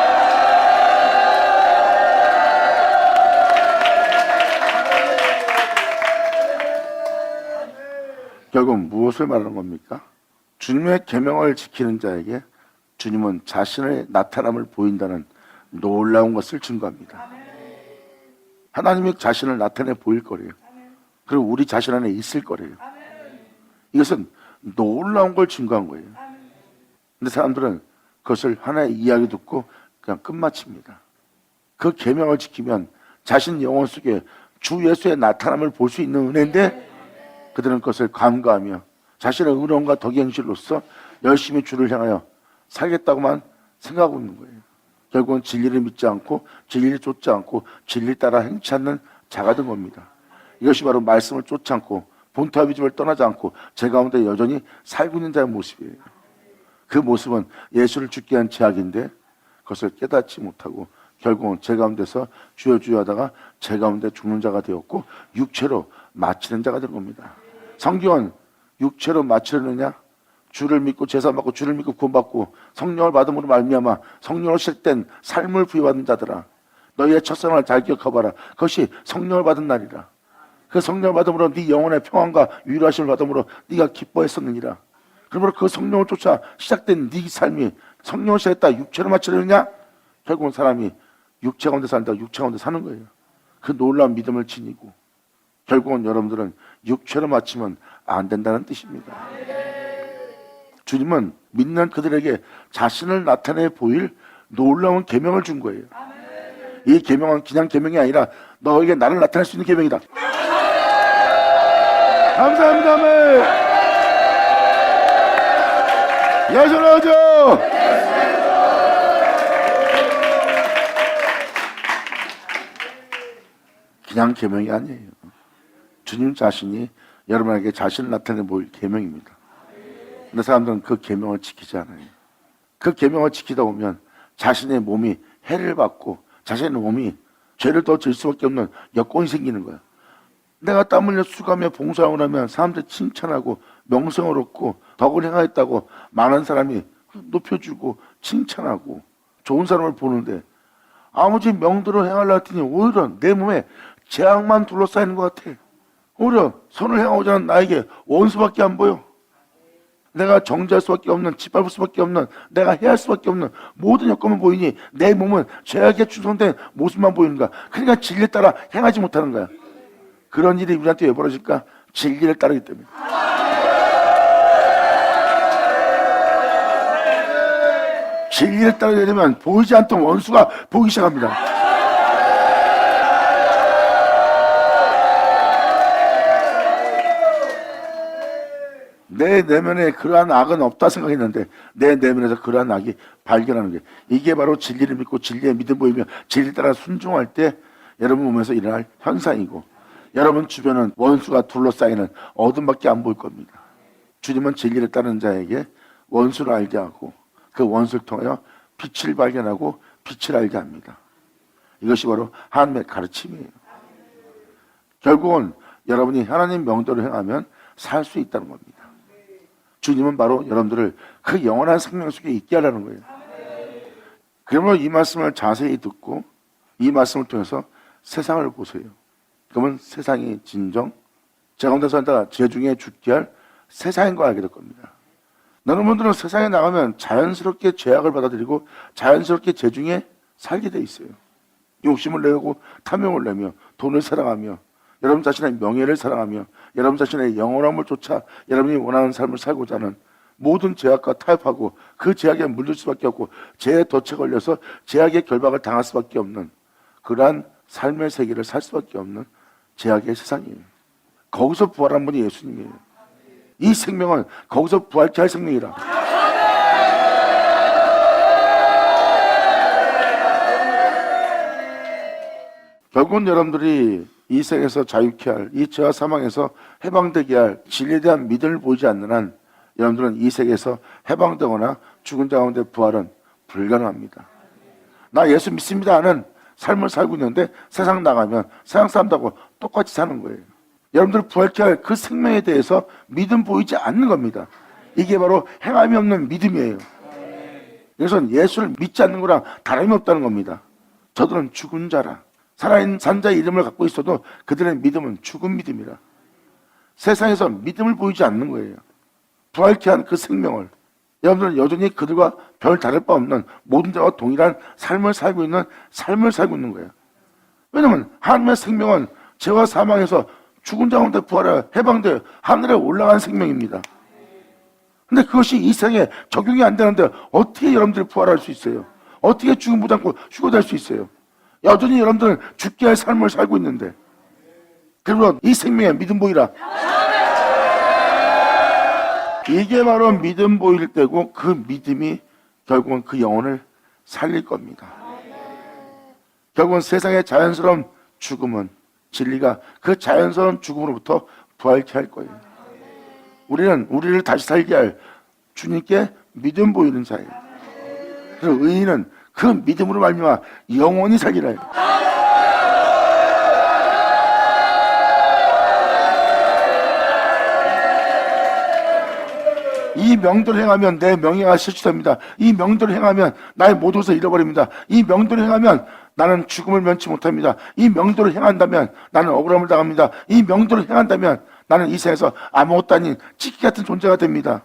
결국 무엇을 말하는 겁니까? 주님의 계명을 지키는 자에게 주님은 자신의 나타남을 보인다는 놀라운 것을 증거합니다. 하나님이 자신을 나타내 보일 거래요. 그리고 우리 자신 안에 있을 거래요. 이것은 놀라운 걸 증거한 거예요. 근데 사람들은 그것을 하나의 이야기 듣고 그냥 끝마칩니다. 그 계명을 지키면 자신 영혼 속에 주 예수의 나타남을 볼 수 있는 은혜인데 그들은 그것을 간과하며 자신의 의로움과 덕의 행실로서 열심히 주를 향하여 살겠다고만 생각하고 있는 거예요. 결국은 진리를 믿지 않고 진리를 쫓지 않고 진리 따라 행치 않는 자가 된 겁니다. 이것이 바로 말씀을 쫓지 않고 본토와 비집을 떠나지 않고 제 가운데 여전히 살고 있는 자의 모습이에요. 그 모습은 예수를 죽게 한 죄악인데 그것을 깨닫지 못하고 결국은 제 가운데서 주여 주여 하다가 제 가운데 죽는 자가 되었고 육체로 마치는 자가 된 겁니다. 성경은 육체로 마치려느냐? 주를 믿고 제사 받고 주를 믿고 구원받고 성령을 받음으로 말미암아 성령으로 시작된 삶을 부여받는 자들아, 너희의 첫사랑을 잘 기억하봐라. 그것이 성령을 받은 날이라. 그 성령을 받음으로 네 영혼의 평안과 위로하심을 받음으로 네가 기뻐했었느니라. 그러므로 그 성령을 쫓아 시작된 네 삶이 성령을 시작했다 육체로 마치려느냐? 결국은 사람이 육체 가운데 산다 육체 가운데 사는 거예요. 그 놀라운 믿음을 지니고 결국은 여러분들은 육체로 마치면 안 된다는 뜻입니다. 주님은 믿는 그들에게 자신을 나타내 보일 놀라운 계명을 준 거예요. 이 계명은 그냥 계명이 아니라 너에게 나를 나타낼 수 있는 계명이다. 감사합니다. 아멘. 야선하죠. 그냥 계명이 아니에요. 주님 자신이 여러분에게 자신을 나타내 보일 계명입니다. 근데 사람들은 그 계명을 지키지 않아요. 그 계명을 지키다 보면 자신의 몸이 해를 받고 자신의 몸이 죄를 더 질 수밖에 없는 여건이 생기는 거야. 내가 땀 흘려 수고하며 봉사하고 나면 사람들이 칭찬하고 명성을 얻고 덕을 행하였다고 많은 사람이 높여주고 칭찬하고 좋은 사람을 보는데 아무리 명도를 행하려 했더니 오히려 내 몸에 재앙만 둘러싸이는 것 같아. 오히려 선을 행하고자 하는 나에게 원수밖에 안 보여. 내가 정죄할 수밖에 없는, 짓밟을 수밖에 없는, 내가 해야 할 수밖에 없는 모든 여건만 보이니 내 몸은 죄악에 충성된 모습만 보이는 거야. 그러니까 진리에 따라 행하지 못하는 거야. 그런 일이 우리한테 왜 벌어질까? 진리를 따르기 때문에. 진리를 따르게 되면 보이지 않던 원수가 보이기 시작합니다. 내 내면에 그러한 악은 없다 생각했는데 내 내면에서 그러한 악이 발견하는 게, 이게 바로 진리를 믿고 진리의 믿음 보이며 진리 따라 순종할 때 여러분 몸에서 일어날 현상이고, 여러분 주변은 원수가 둘러싸이는 어둠밖에 안 보일 겁니다. 주님은 진리를 따르는 자에게 원수를 알게 하고 그 원수를 통하여 빛을 발견하고 빛을 알게 합니다. 이것이 바로 하나님의 가르침이에요. 결국은 여러분이 하나님 명도를 행하면 살 수 있다는 겁니다. 주님은 바로 여러분들을 그 영원한 생명 속에 있게 하라는 거예요. 그러면 이 말씀을 자세히 듣고 이 말씀을 통해서 세상을 보세요. 그러면 세상이 진정 제 가운데 산다 죄중에 죽게 할 세상인 걸 알게 될 겁니다. 여러분들은 세상에 나가면 자연스럽게 죄악을 받아들이고 자연스럽게 죄중에 살게 돼 있어요. 욕심을 내고 탐욕을 내며 돈을 사랑하며 여러분 자신의 명예를 사랑하며 여러분 자신의 영원함을 쫓아 여러분이 원하는 삶을 살고자 하는 모든 죄악과 타협하고 그 죄악에 물들 수밖에 없고 죄에 덫에 걸려서 죄악의 결박을 당할 수밖에 없는 그러한 삶의 세계를 살 수밖에 없는 죄악의 세상이에요. 거기서 부활한 분이 예수님이에요. 이 생명은 거기서 부활케 할 생명이라. 결국은 여러분들이 이 세상에서 자유케 할, 이 죄와 사망에서 해방되게 할 진리에 대한 믿음을 보이지 않는 한 여러분들은 이 세계에서 해방되거나 죽은 자 가운데 부활은 불가능합니다. 나 예수 믿습니다 하는 삶을 살고 있는데 세상 나가면 세상 사람들하고 똑같이 사는 거예요. 여러분들 부활케 할 그 생명에 대해서 믿음 보이지 않는 겁니다. 이게 바로 행함이 없는 믿음이에요. 그래서 예수를 믿지 않는 거랑 다름이 없다는 겁니다. 저들은 죽은 자라. 살아있는 산자의 이름을 갖고 있어도 그들의 믿음은 죽은 믿음이라. 세상에서 믿음을 보이지 않는 거예요. 부활케 한 그 생명을 여러분들은 여전히 그들과 별 다를 바 없는 모든 자와 동일한 삶을 살고 있는 거예요. 왜냐하면 하나님의 생명은 죄와 사망에서 죽은 자 가운데 부활해 해방되어 하늘에 올라간 생명입니다. 근데 그것이 이 세상에 적용이 안 되는데 어떻게 여러분들이 부활할 수 있어요? 어떻게 죽음 보지 않고 휴거될 수 있어요? 여전히 여러분들은 죽게 할 삶을 살고 있는데. 그리고 이 생명에 믿음 보이라. 이게 바로 믿음 보일 때고 그 믿음이 결국은 그 영혼을 살릴 겁니다. 결국은 세상의 자연스러운 죽음은 진리가 그 자연스러운 죽음으로부터 부활케 할 거예요. 우리는 우리를 다시 살게 할 주님께 믿음 보이는 자예요. 그리고 의인은 그 믿음으로 말미암아 영원히 살리라 해요. 이 명도를 행하면 내 명예가 실추됩니다. 이 명도를 행하면 나의 모든 것을 잃어버립니다. 이 명도를 행하면 나는 죽음을 면치 못합니다. 이 명도를 행한다면 나는 억울함을 당합니다. 이 명도를 행한다면 나는 이 세상에서 아무것도 아닌 찌끼 같은 존재가 됩니다.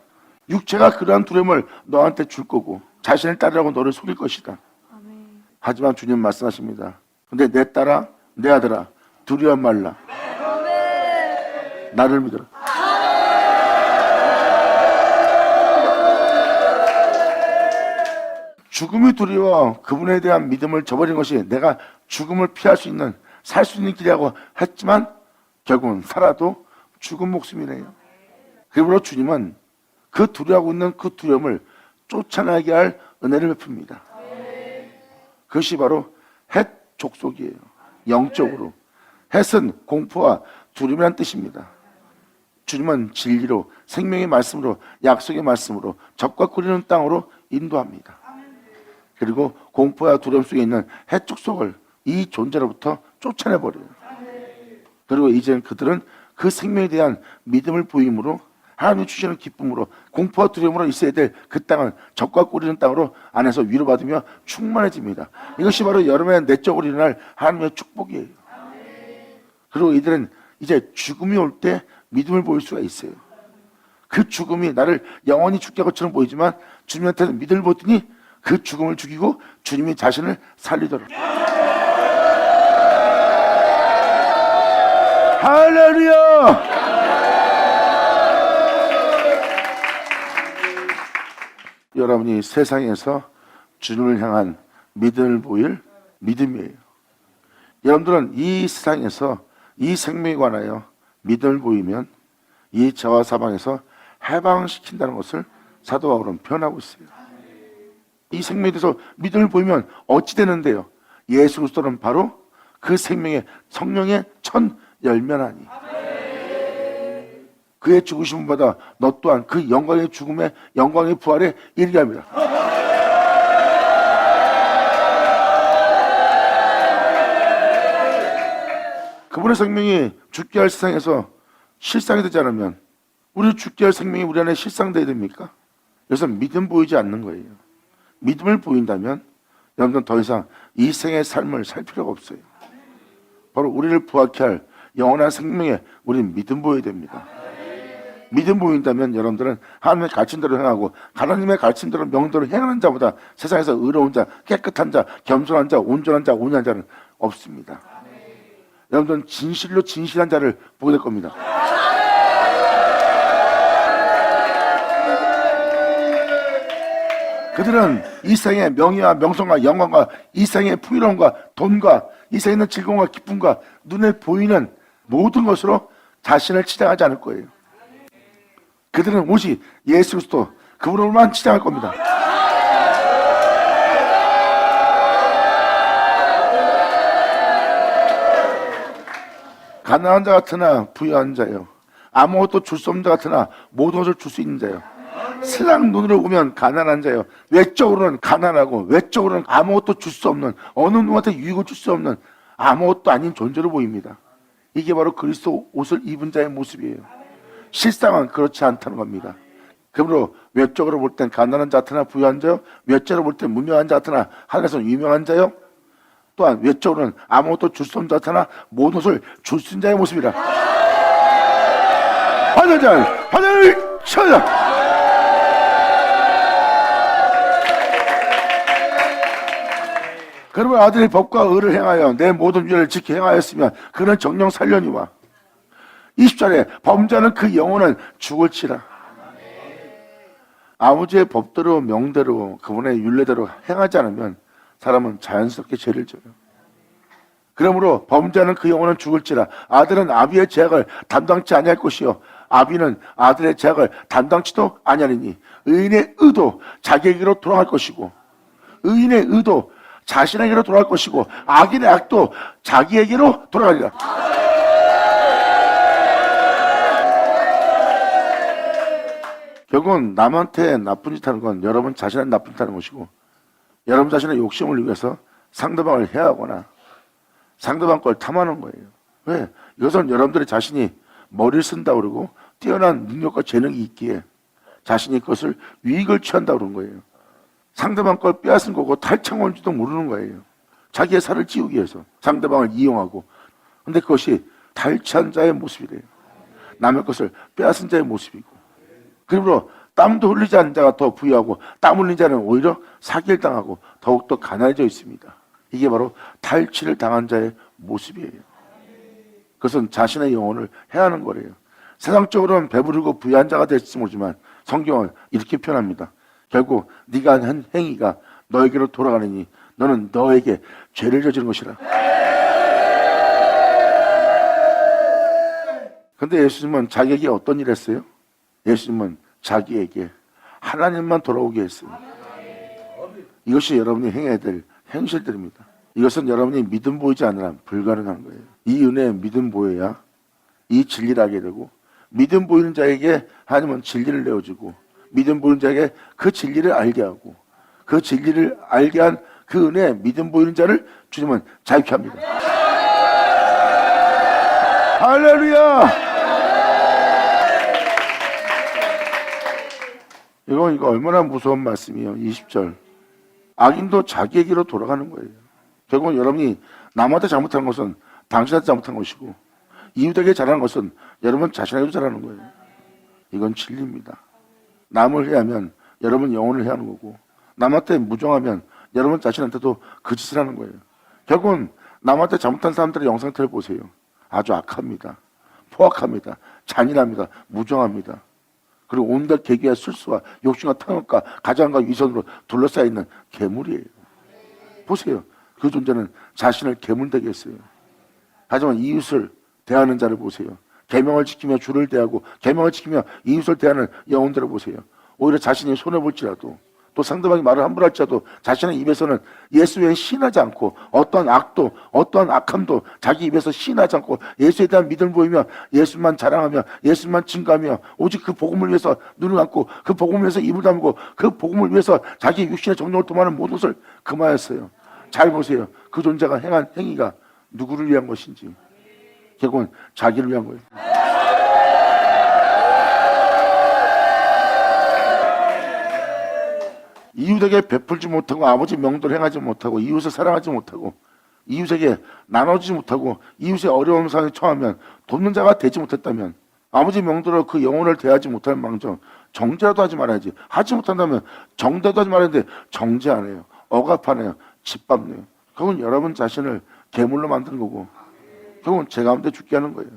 육체가 그러한 두려움을 너한테 줄 거고 자신을 따르라고 너를 속일 것이다. 아멘. 하지만 주님 말씀하십니다. 근데 내 딸아, 내 아들아, 두려워 말라. 아멘. 나를 믿어라. 죽음이 두려워 그분에 대한 믿음을 저버린 것이 내가 죽음을 피할 수 있는 살 수 있는 길이라고 했지만 결국은 살아도 죽은 목숨이네요. 그러므로 주님은 그 두려워하고 있는 그 두려움을 쫓아나게 할 은혜를 베풉니다. 그것이 바로 헷 족속이에요. 영적으로 헷은 공포와 두려움이란 뜻입니다. 주님은 진리로 생명의 말씀으로 약속의 말씀으로 적과 꾸리는 땅으로 인도합니다. 그리고 공포와 두려움 속에 있는 해축속을 이 존재로부터 쫓아내버려요. 그리고 이제는 그들은 그 생명에 대한 믿음을 보임으로 하나님이 주시는 기쁨으로 공포와 두려움으로 있어야 될 그 땅은 적과 꾸리는 땅으로 안에서 위로받으며 충만해집니다. 이것이 바로 여러분의 내적으로 일어날 하나님의 축복이에요. 그리고 이들은 이제 죽음이 올 때 믿음을 보일 수가 있어요. 그 죽음이 나를 영원히 죽게 할 것처럼 보이지만 주님한테는 믿음을 보더니 그 죽음을 죽이고 주님이 자신을 살리더라. 할렐루야! 여러분이 세상에서 주님을 향한 믿음을 보일 믿음이에요. 여러분들은 이 세상에서 이 생명에 관하여 믿음을 보이면 이 죄와 사망에서 해방시킨다는 것을 사도 바울은 표현하고 있어요. 이 생명에 대해서 믿음을 보이면 어찌 되는데요? 예수 그리스도는 바로 그 생명의 성령의 첫 열매나니 그의 죽으심보다 너 또한 그 영광의 죽음에 영광의 부활에 이르게 합니다. 그분의 생명이 죽게 할 세상에서 실상이 되지 않으면 우리 죽게 할 생명이 우리 안에 실상돼야 됩니까? 그래서 믿음 보이지 않는 거예요. 믿음을 보인다면 여러분들 더 이상 이 생의 삶을 살 필요가 없어요. 바로 우리를 부하게 할 영원한 생명에 우리는 믿음 보여야 됩니다. 믿음 보인다면 여러분들은 하나님의 가르침대로 행하고 하나님의 가르침대로 명대로 행하는 자보다 세상에서 의로운 자, 깨끗한 자, 겸손한 자, 온전한 자, 온유한 자는 없습니다. 여러분들은 진실로 진실한 자를 보게 될 겁니다. 그들은 이 생의 명예와 명성과 영광과 이 생의 풍요로움과 돈과 이 생에 있는 즐거움과 기쁨과 눈에 보이는 모든 것으로 자신을 치장하지 않을 거예요. 그들은 오직 예수 그리스도 그분으로만 치장할 겁니다. 가난한 자 같으나 부유한 자요, 아무것도 줄 수 없는 자 같으나 모든 것을 줄 수 있는 자요. 세상 눈으로 보면 가난한 자요, 외적으로는 가난하고 외적으로는 아무것도 줄 수 없는, 어느 누구한테 유익을 줄 수 없는 아무것도 아닌 존재로 보입니다. 이게 바로 그리스도 옷을 입은 자의 모습이에요. 실상은 그렇지 않다는 겁니다. 그러므로 외적으로 볼 땐 가난한 자 같으나 부유한 자요, 외적으로 볼 땐 무명한 자 같으나 하늘에서 유명한 자요, 또한 외적으로는 아무것도 줄 수 없는 자 같으나 모든 것을 줄 수 있는 자의 모습이라. 하늘 쳐야. 그러면 아들이 법과 의를 행하여 내 모든 유를 지켜 행하였으면 그는 정령 살려니와. 20절에 범죄하는 그 영혼은 죽을지라. 아버지의 법대로 명대로 그분의 율례대로 행하지 않으면 사람은 자연스럽게 죄를 져요. 그러므로 범죄하는 그 영혼은 죽을지라. 아들은 아비의 죄악을 담당치 아니할 것이요 아비는 아들의 죄악을 담당치도 아니하리니 의인의 의도 자기에게로 돌아갈 것이고 의인의 의도 자신에게로 돌아갈 것이고 악인의 악도 자기에게로 돌아가리라. 결국은 남한테 나쁜 짓 하는 건 여러분 자신한테 나쁜 짓 하는 것이고 여러분 자신의 욕심을 위해서 상대방을 해하거나 상대방 걸 탐하는 거예요. 왜? 이것은 여러분들의 자신이 머리를 쓴다 그러고 뛰어난 능력과 재능이 있기에 자신이 그것을 유익을 취한다 그런 거예요. 상대방 걸 빼앗은 거고 탈창 온지도 모르는 거예요. 자기의 살을 찌우기 위해서 상대방을 이용하고. 근데 그것이 탈취한 자의 모습이래요. 남의 것을 빼앗은 자의 모습이고. 그러므로 땀도 흘리지 않는 자가 더 부유하고 땀 흘린 자는 오히려 사기를 당하고 더욱더 가난해져 있습니다. 이게 바로 탈취를 당한 자의 모습이에요. 그것은 자신의 영혼을 해하는 거래요. 세상적으로는 배부르고 부유한 자가 될지 모르지만 성경은 이렇게 표현합니다. 결국 네가 한 행위가 너에게로 돌아가느니 너는 너에게 죄를 저지른 것이라. 그런데 예수님은 자기에게 어떤 일을 했어요? 예수님은 자기에게 하나님만 돌아오게 했어요. 이것이 여러분이 행해야 될 행실들입니다. 이것은 여러분이 믿음 보이지 않으면 불가능한 거예요. 이 은혜에 믿음 보여야 이 진리를 알게 되고 믿음 보이는 자에게 하나님은 진리를 내어주고 믿음 보이는 자에게 그 진리를 알게 하고 그 진리를 알게 한 그 은혜에 믿음 보이는 자를 주님은 자유케 합니다. 할렐루야! 이거 얼마나 무서운 말씀이에요. 20절. 악인도 자기에게로 돌아가는 거예요. 결국은 여러분이 남한테 잘못한 것은 당신한테 잘못한 것이고 이웃에게 잘하는 것은 여러분 자신에게도 잘하는 거예요. 이건 진리입니다. 남을 해하면 여러분 영혼을 해하는 거고 남한테 무정하면 여러분 자신한테도 그 짓을 하는 거예요. 결국은 남한테 잘못한 사람들의 영상들을 보세요. 아주 악합니다. 포악합니다. 잔인합니다. 무정합니다. 그리고 온갖 계기와 술수와 욕심과 탐욕과 가장과 위선으로 둘러싸여 있는 괴물이에요. 보세요. 그 존재는 자신을 괴물되게 했어요. 하지만 이웃을 대하는 자를 보세요. 계명을 지키며 주를 대하고 계명을 지키며 이웃을 대하는 영혼들을 보세요. 오히려 자신이 손해볼지라도 또 상대방이 말을 함부로 할지라도 자신의 입에서는 예수 외에 시인하지 않고 어떠한 악도 어떠한 악함도 자기 입에서 시인하지 않고 예수에 대한 믿음을 보이며 예수만 자랑하며 예수만 증거하며 오직 그 복음을 위해서 눈을 감고 그 복음을 위해서 입을 다물고 그 복음을 위해서 자기 육신의 정욕을 도모하는 모든 것을 금하였어요. 잘 보세요. 그 존재가 행한 행위가 누구를 위한 것인지 결국은 자기를 위한 거예요. 이웃에게 베풀지 못하고 아버지 명도를 행하지 못하고 이웃을 사랑하지 못하고 이웃에게 나눠주지 못하고 이웃의 어려운 상황에 처하면 돕는 자가 되지 못했다면 아버지 명도로 그 영혼을 대하지 못하는 망정 정죄라도 하지 말아야지. 하지 못한다면 정죄도 하지 말아야 되는데 정죄 안 해요. 억압하네요. 짓밟네요. 그건 여러분 자신을 괴물로 만드는 거고 결국은 제 가운데 죽게 하는 거예요.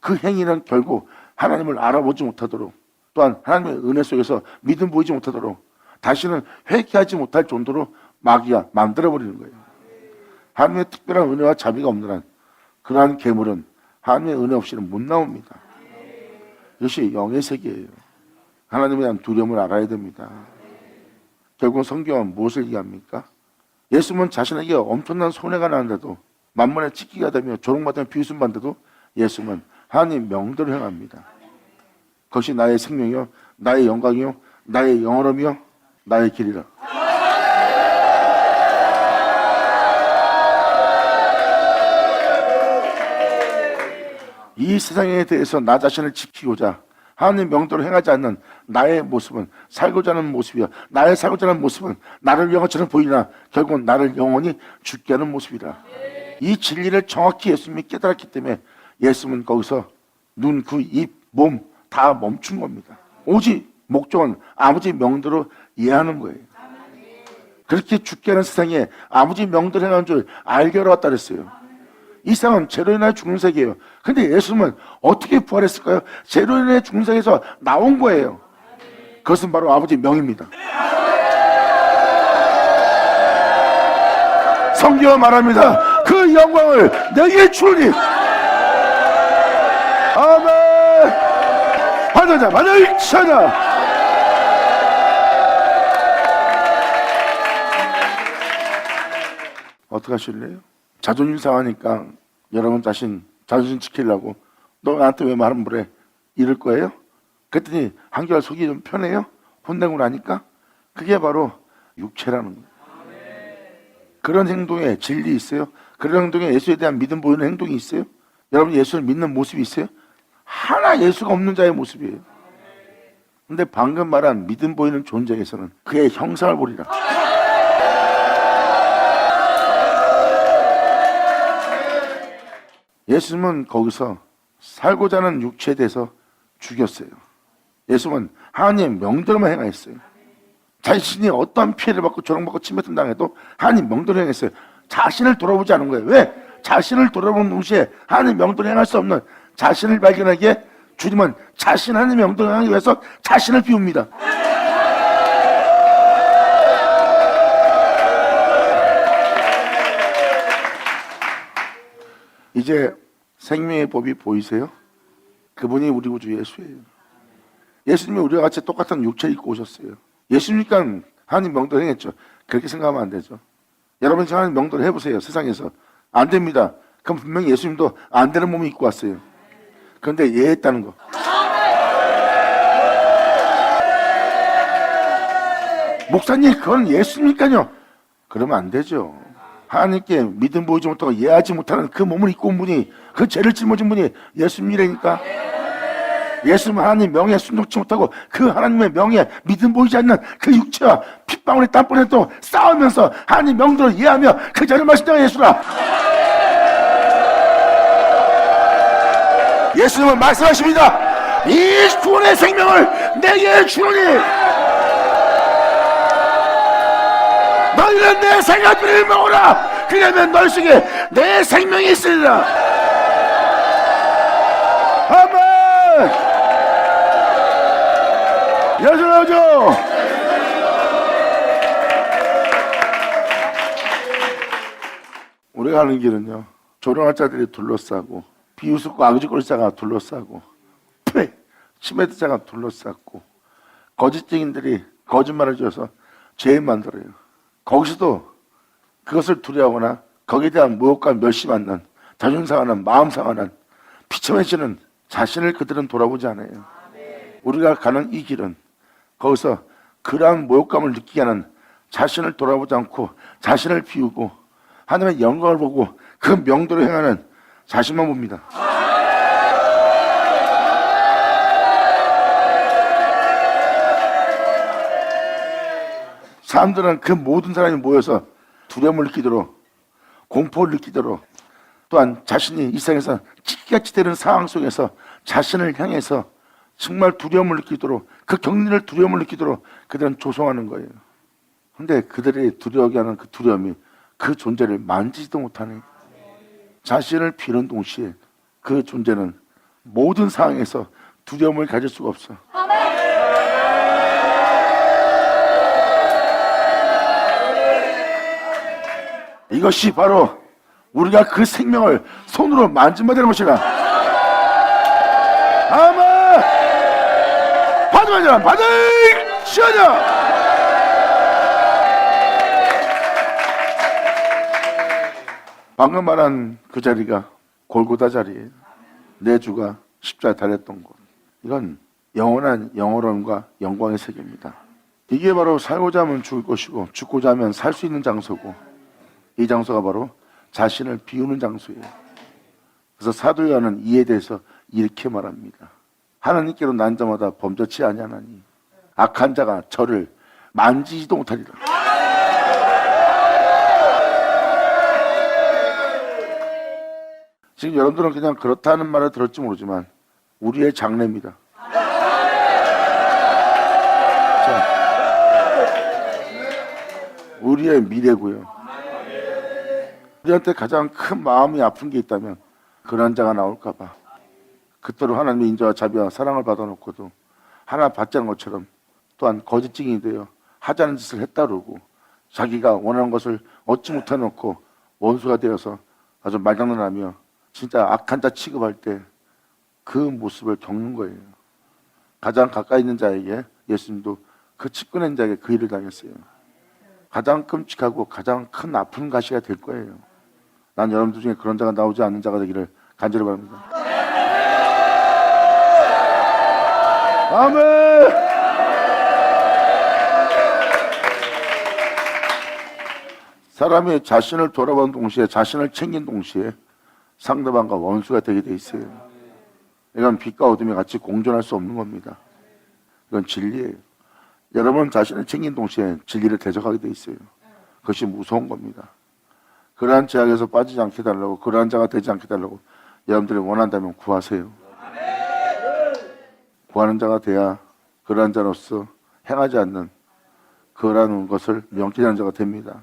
그 행위는 결국 하나님을 알아보지 못하도록 또한 하나님의 은혜 속에서 믿음 보이지 못하도록 다시는 회개하지 못할 정도로 마귀가 만들어버리는 거예요. 하나님의 특별한 은혜와 자비가 없는 한 그러한 괴물은 하나님의 은혜 없이는 못 나옵니다. 이것이 영의 세계예요. 하나님에 대한 두려움을 알아야 됩니다. 결국 성경은 무엇을 얘기합니까? 예수님은 자신에게 엄청난 손해가 나는데도 만문에 찍히게 되며 조롱받으며 비웃음받는데도 예수님은 하나님 명도를 행합니다. 그것이 나의 생명이요 나의 영광이요 나의 영원함이요 나의 길이라. 이 세상에 대해서 나 자신을 지키고자 하나님 명도를 행하지 않는 나의 모습은 살고자 하는 모습이야. 나의 살고자 하는 모습은 나를 영원처럼 보이나 결국은 나를 영원히 죽게 하는 모습이라. 이 진리를 정확히 예수님이 깨달았기 때문에 예수님은 거기서 눈, 귀, 입, 몸 다 멈춘 겁니다. 오직 목적은 아버지 명도로 이해하는 거예요. 그렇게 죽게 하는 세상에 아버지 명도를 행하는 줄 알게 왔다 그랬어요. 이 세상은 죄로 인하여 죽는 세계예요. 근데 예수님은 어떻게 부활했을까요? 죄로 인하여 죽는 세계에서 나온 거예요. 그것은 바로 아버지 명입니다. 성경은 말합니다. 그 영광을 내게 주니. 아멘. 받아자, 받아자. 어떻게 하실래요? 자존심 상하니까 여러분 자신 자존심 지키려고 너 나한테 왜 말 함부로 해? 이럴 거예요? 그랬더니 한결 속이 좀 편해요? 혼내고 나니까? 그게 바로 육체라는 거예요. 그런 행동에 진리 있어요? 그런 행동에 예수에 대한 믿음 보이는 행동이 있어요? 여러분 예수를 믿는 모습이 있어요? 하나 예수가 없는 자의 모습이에요. 근데 방금 말한 믿음 보이는 존재에서는 그의 형상을 보리라. 예수님은 거기서 살고자 하는 육체에 대해서 죽였어요. 예수님은 하나님의 명대로만 행하였어요. 자신이 어떠한 피해를 받고 조롱받고 침뱉음 당해도 하나님 명대로 행했어요. 자신을 돌아보지 않은 거예요. 왜? 자신을 돌아보는 동시에 하나님 명대로 행할 수 없는 자신을 발견하기에 주님은 자신 하나님 명대로 행하기 위해서 자신을 비웁니다. 이제 생명의 법이 보이세요? 그분이 우리 구주 예수예요. 예수님이 우리와 같이 똑같은 육체를 입고 오셨어요. 예수님이니까 하나님 명도를 행했죠. 그렇게 생각하면 안 되죠. 여러분 하나님 명도를 해보세요. 세상에서. 안 됩니다. 그럼 분명히 예수님도 안 되는 몸을 입고 왔어요. 그런데 예했다는 거. 목사님 그건 예수님이니까요. 그러면 안 되죠. 하나님께 믿음 보이지 못하고 이해하지 못하는 그 몸을 입고 온 분이 그 죄를 짊어진 분이 예수님이라니까. 예수님은 하나님 명예에 순종치 못하고 그 하나님의 명예에 믿음 보이지 않는 그 육체와 핏방울이 땀보내도 싸우면서 하나님 명도를 이해하며 그 자를 마신 자가 예수라. 예수님은 말씀하십니다. 이 구원의 생명을 내게 주노니 너희는 내 생명을 먹으라. 그러면 너희 속에 내 생명이 있으리라. 아멘. 예수라죠. 우리가 가는 길은요 조롱할 자들이 둘러싸고 비웃고 악의적거리는 자가 둘러싸고 치매드 자가 둘러쌌고 거짓증인들이 거짓말을 지어서 죄 만들어요. 거기서도 그것을 두려워하거나 거기에 대한 모욕과 멸시받는 자존심 상하는 마음 상하는 비참해지는 자신을 그들은 돌아보지 않아요. 우리가 가는 이 길은 거기서 그러한 모욕감을 느끼게 하는 자신을 돌아보지 않고 자신을 비우고 하나님의 영광을 보고 그 명도로 행하는 자신만 봅니다. 사람들은 그 모든 사람이 모여서 두려움을 느끼도록 공포를 느끼도록 또한 자신이 이 세상에서 찌개같이 되는 상황 속에서 자신을 향해서 정말 두려움을 느끼도록 그 격리를 두려움을 느끼도록 그들은 조성하는 거예요. 근데 그들이 두려워하게 하는 그 두려움이 그 존재를 만지지도 못하네. 자신을 비는 동시에 그 존재는 모든 상황에서 두려움을 가질 수가 없어. 이것이 바로 우리가 그 생명을 손으로 만짐받아 되는 것이라. 아멘. 받으면 받을 시하자. 방금 말한 그 자리가 골고다 자리예요. 내 주가 십자가에 달렸던 곳. 이건 영원한 영원함과 영광의 세계입니다. 이게 바로 살고자 하면 죽을 것이고 죽고자 하면 살 수 있는 장소고, 이 장소가 바로 자신을 비우는 장소예요. 그래서 사도 요한은 이에 대해서 이렇게 말합니다. 하나님께로 난 자마다 범죄치 아니하나니 악한 자가 저를 만지지도 못하리라. 지금 여러분들은 그냥 그렇다는 말을 들을지 모르지만 우리의 장래입니다. 자, 우리의 미래고요. 우리한테 가장 큰 마음이 아픈 게 있다면 그런 자가 나올까 봐 그토록 하나님의 인자와 자비와 사랑을 받아놓고도 하나 받지 않은 것처럼 또한 거짓 증인이 되어 하자는 짓을 했다 그러고 자기가 원하는 것을 얻지 못해놓고 원수가 되어서 아주 말장난하며 진짜 악한 자 취급할 때 그 모습을 겪는 거예요. 가장 가까이 있는 자에게 예수님도 그 측근한 자에게 그 일을 당했어요. 가장 끔찍하고 가장 큰 아픈 가시가 될 거예요. 난 여러분들 중에 그런 자가 나오지 않는 자가 되기를 간절히 바랍니다. 아멘. 사람이 자신을 돌아본 동시에 자신을 챙긴 동시에 상대방과 원수가 되게 돼 있어요. 이건 빛과 어둠이 같이 공존할 수 없는 겁니다. 이건 진리예요. 여러분 자신을 챙긴 동시에 진리를 대적하게 돼 있어요. 그것이 무서운 겁니다. 그러한 제약에서 빠지지 않게 달라고, 그러한 자가 되지 않게 달라고 여러분들이 원한다면 구하세요. 구하는 자가 돼야 그러한 자로서 행하지 않는 그러한 것을 명쾌한 자가 됩니다.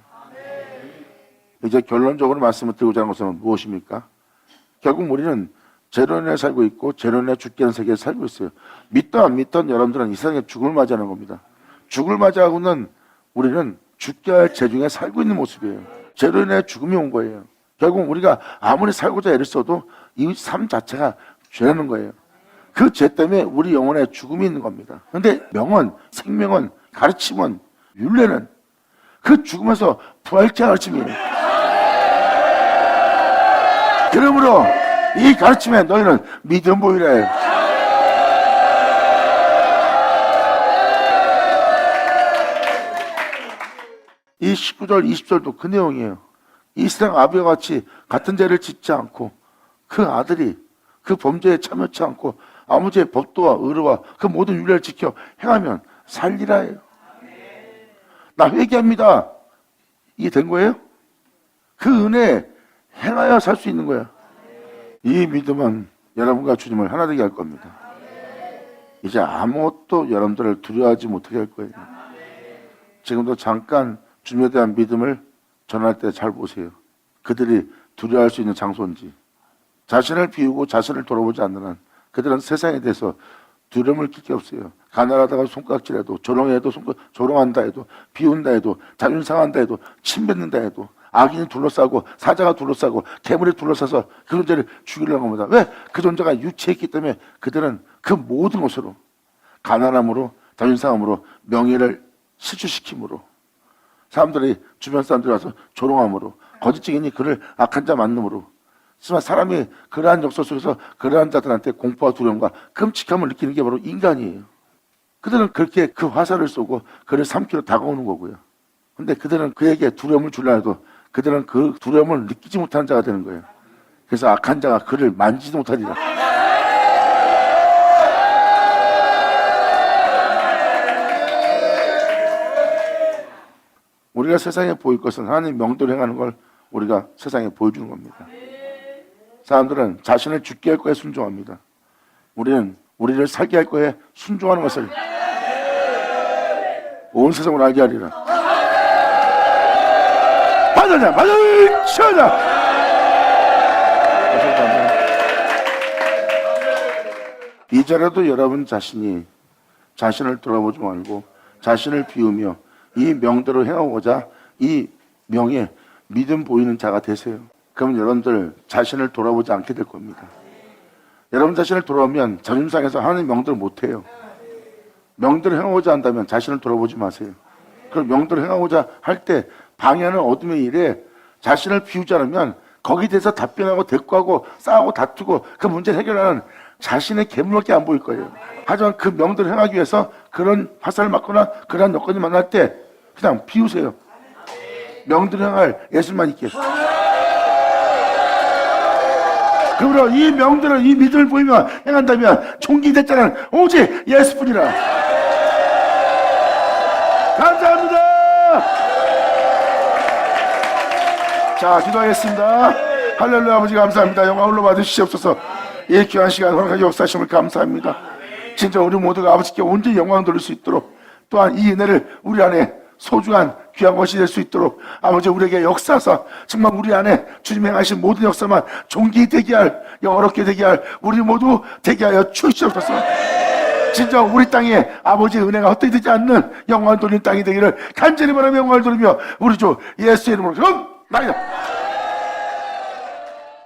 이제 결론적으로 말씀을 드리고자 하는 것은 무엇입니까? 결국 우리는 죄로 인해 살고 있고 죄로 인해 죽게 하는 세계에 살고 있어요. 믿든 안 믿든 여러분들은 이 세상에 죽음을 맞이하는 겁니다. 죽음을 맞이하고는 우리는 죽게 할 죄 중에 살고 있는 모습이에요. 죄로 인해 죽음이 온 거예요. 결국 우리가 아무리 살고자 애를 써도 이 삶 자체가 죄라는 거예요. 그 죄 때문에 우리 영혼에 죽음이 있는 겁니다. 그런데 명언, 생명은, 가르침은, 율례는 그 죽음에서 부활케 가르침이에요. 그러므로 이 가르침에 너희는 믿음 보이라 해요. 이 19절, 20절도 그 내용이에요. 이 세상 아비와 같이 같은 죄를 짓지 않고 그 아들이 그 범죄에 참여치 않고 아무 죄 법도와 의로와 그 모든 율례를 지켜 행하면 살리라 해요. 나 회개합니다. 이게 된 거예요? 그 은혜 행하여 살 수 있는 거야. 이 믿음은 여러분과 주님을 하나 되게 할 겁니다. 이제 아무것도 여러분들을 두려워하지 못하게 할 거예요. 지금도 잠깐 주님에 대한 믿음을 전할 때 잘 보세요. 그들이 두려워할 수 있는 장소인지. 자신을 비우고 자신을 돌아보지 않는 한 그들은 세상에 대해서 두려움을 낄 게 없어요. 가난하다가 손깍질해도, 조롱해도 조롱한다 해도, 비운다 해도, 자존심 상한다 해도, 침뱉는다 해도 악인이 둘러싸고 사자가 둘러싸고 괴물이 둘러싸서 그 존재를 죽이려고 합니다. 왜? 그 존재가 유치했기 때문에 그들은 그 모든 것으로 가난함으로 자존심상함으로 명예를 실추시킴으로 사람들이 주변 사람들이 와서 조롱함으로 거짓 증인이 그를 악한 자 만듦으로 하지만 사람이 그러한 역사 속에서 그러한 자들한테 공포와 두려움과 끔찍함을 느끼는 게 바로 인간이에요. 그들은 그렇게 그 화살을 쏘고 그를 삼키러 다가오는 거고요. 근데 그들은 그에게 두려움을 주려 해도 그들은 그 두려움을 느끼지 못하는 자가 되는 거예요. 그래서 악한 자가 그를 만지지도 못하리라. 우리가 세상에 보일 것은 하나님 명도를 행하는 걸 우리가 세상에 보여주는 겁니다. 사람들은 자신을 죽게 할 거에 순종합니다. 우리는 우리를 살게 할 거에 순종하는 것을 온 세상으로 알게 하리라. 받으냐 받을 치하자. 이제라도 여러분 자신이 자신을 돌아보지 말고 자신을 비우며 이 명대로 행하고자 이 명에 믿음 보이는 자가 되세요. 그럼 여러분들 자신을 돌아보지 않게 될 겁니다. 여러분 자신을 돌아보면 자존심상해서 하나님 명대로 못해요. 명대로 행하고자 한다면 자신을 돌아보지 마세요. 그럼 명대로 행하고자 할 때 방해하는 어둠의 일에 자신을 비우지 않으면 거기에 대해서 답변하고 대꾸하고 싸우고 다투고 그 문제를 해결하는 자신의 괴물밖에 안 보일 거예요. 하지만 그 명대로 행하기 위해서 그런 화살을 맞거나 그런 여건이 만날 때 그냥 비우세요. 명대로 행할 예술만 있게. 그러므로 이 명대로 이 믿음을 보이며 행한다면 종기 대자는 오직 예수뿐이라. 감사합니다. 자, 기도하겠습니다. 할렐루야. 아버지 감사합니다. 영광 흘러 받으시옵소서. 이 귀한 시간 허락하여 역사하심을 감사합니다. 진짜 우리 모두가 아버지께 온전히 영광 돌릴 수 있도록 또한 이 은혜를 우리 안에 소중한 귀한 것이 될 수 있도록 아버지 우리에게 역사하사 정말 우리 안에 주님 행하신 모든 역사만 존귀되게 할 영화롭게 되게 할 우리 모두 되게 하여 주시옵소서. 진짜 우리 땅에 아버지의 은혜가 헛되이 되지 않는 영광을 돌리는 땅이 되기를 간절히 바라며 영광을 돌리며 우리 주 예수의 이름으로 그럼 나이다.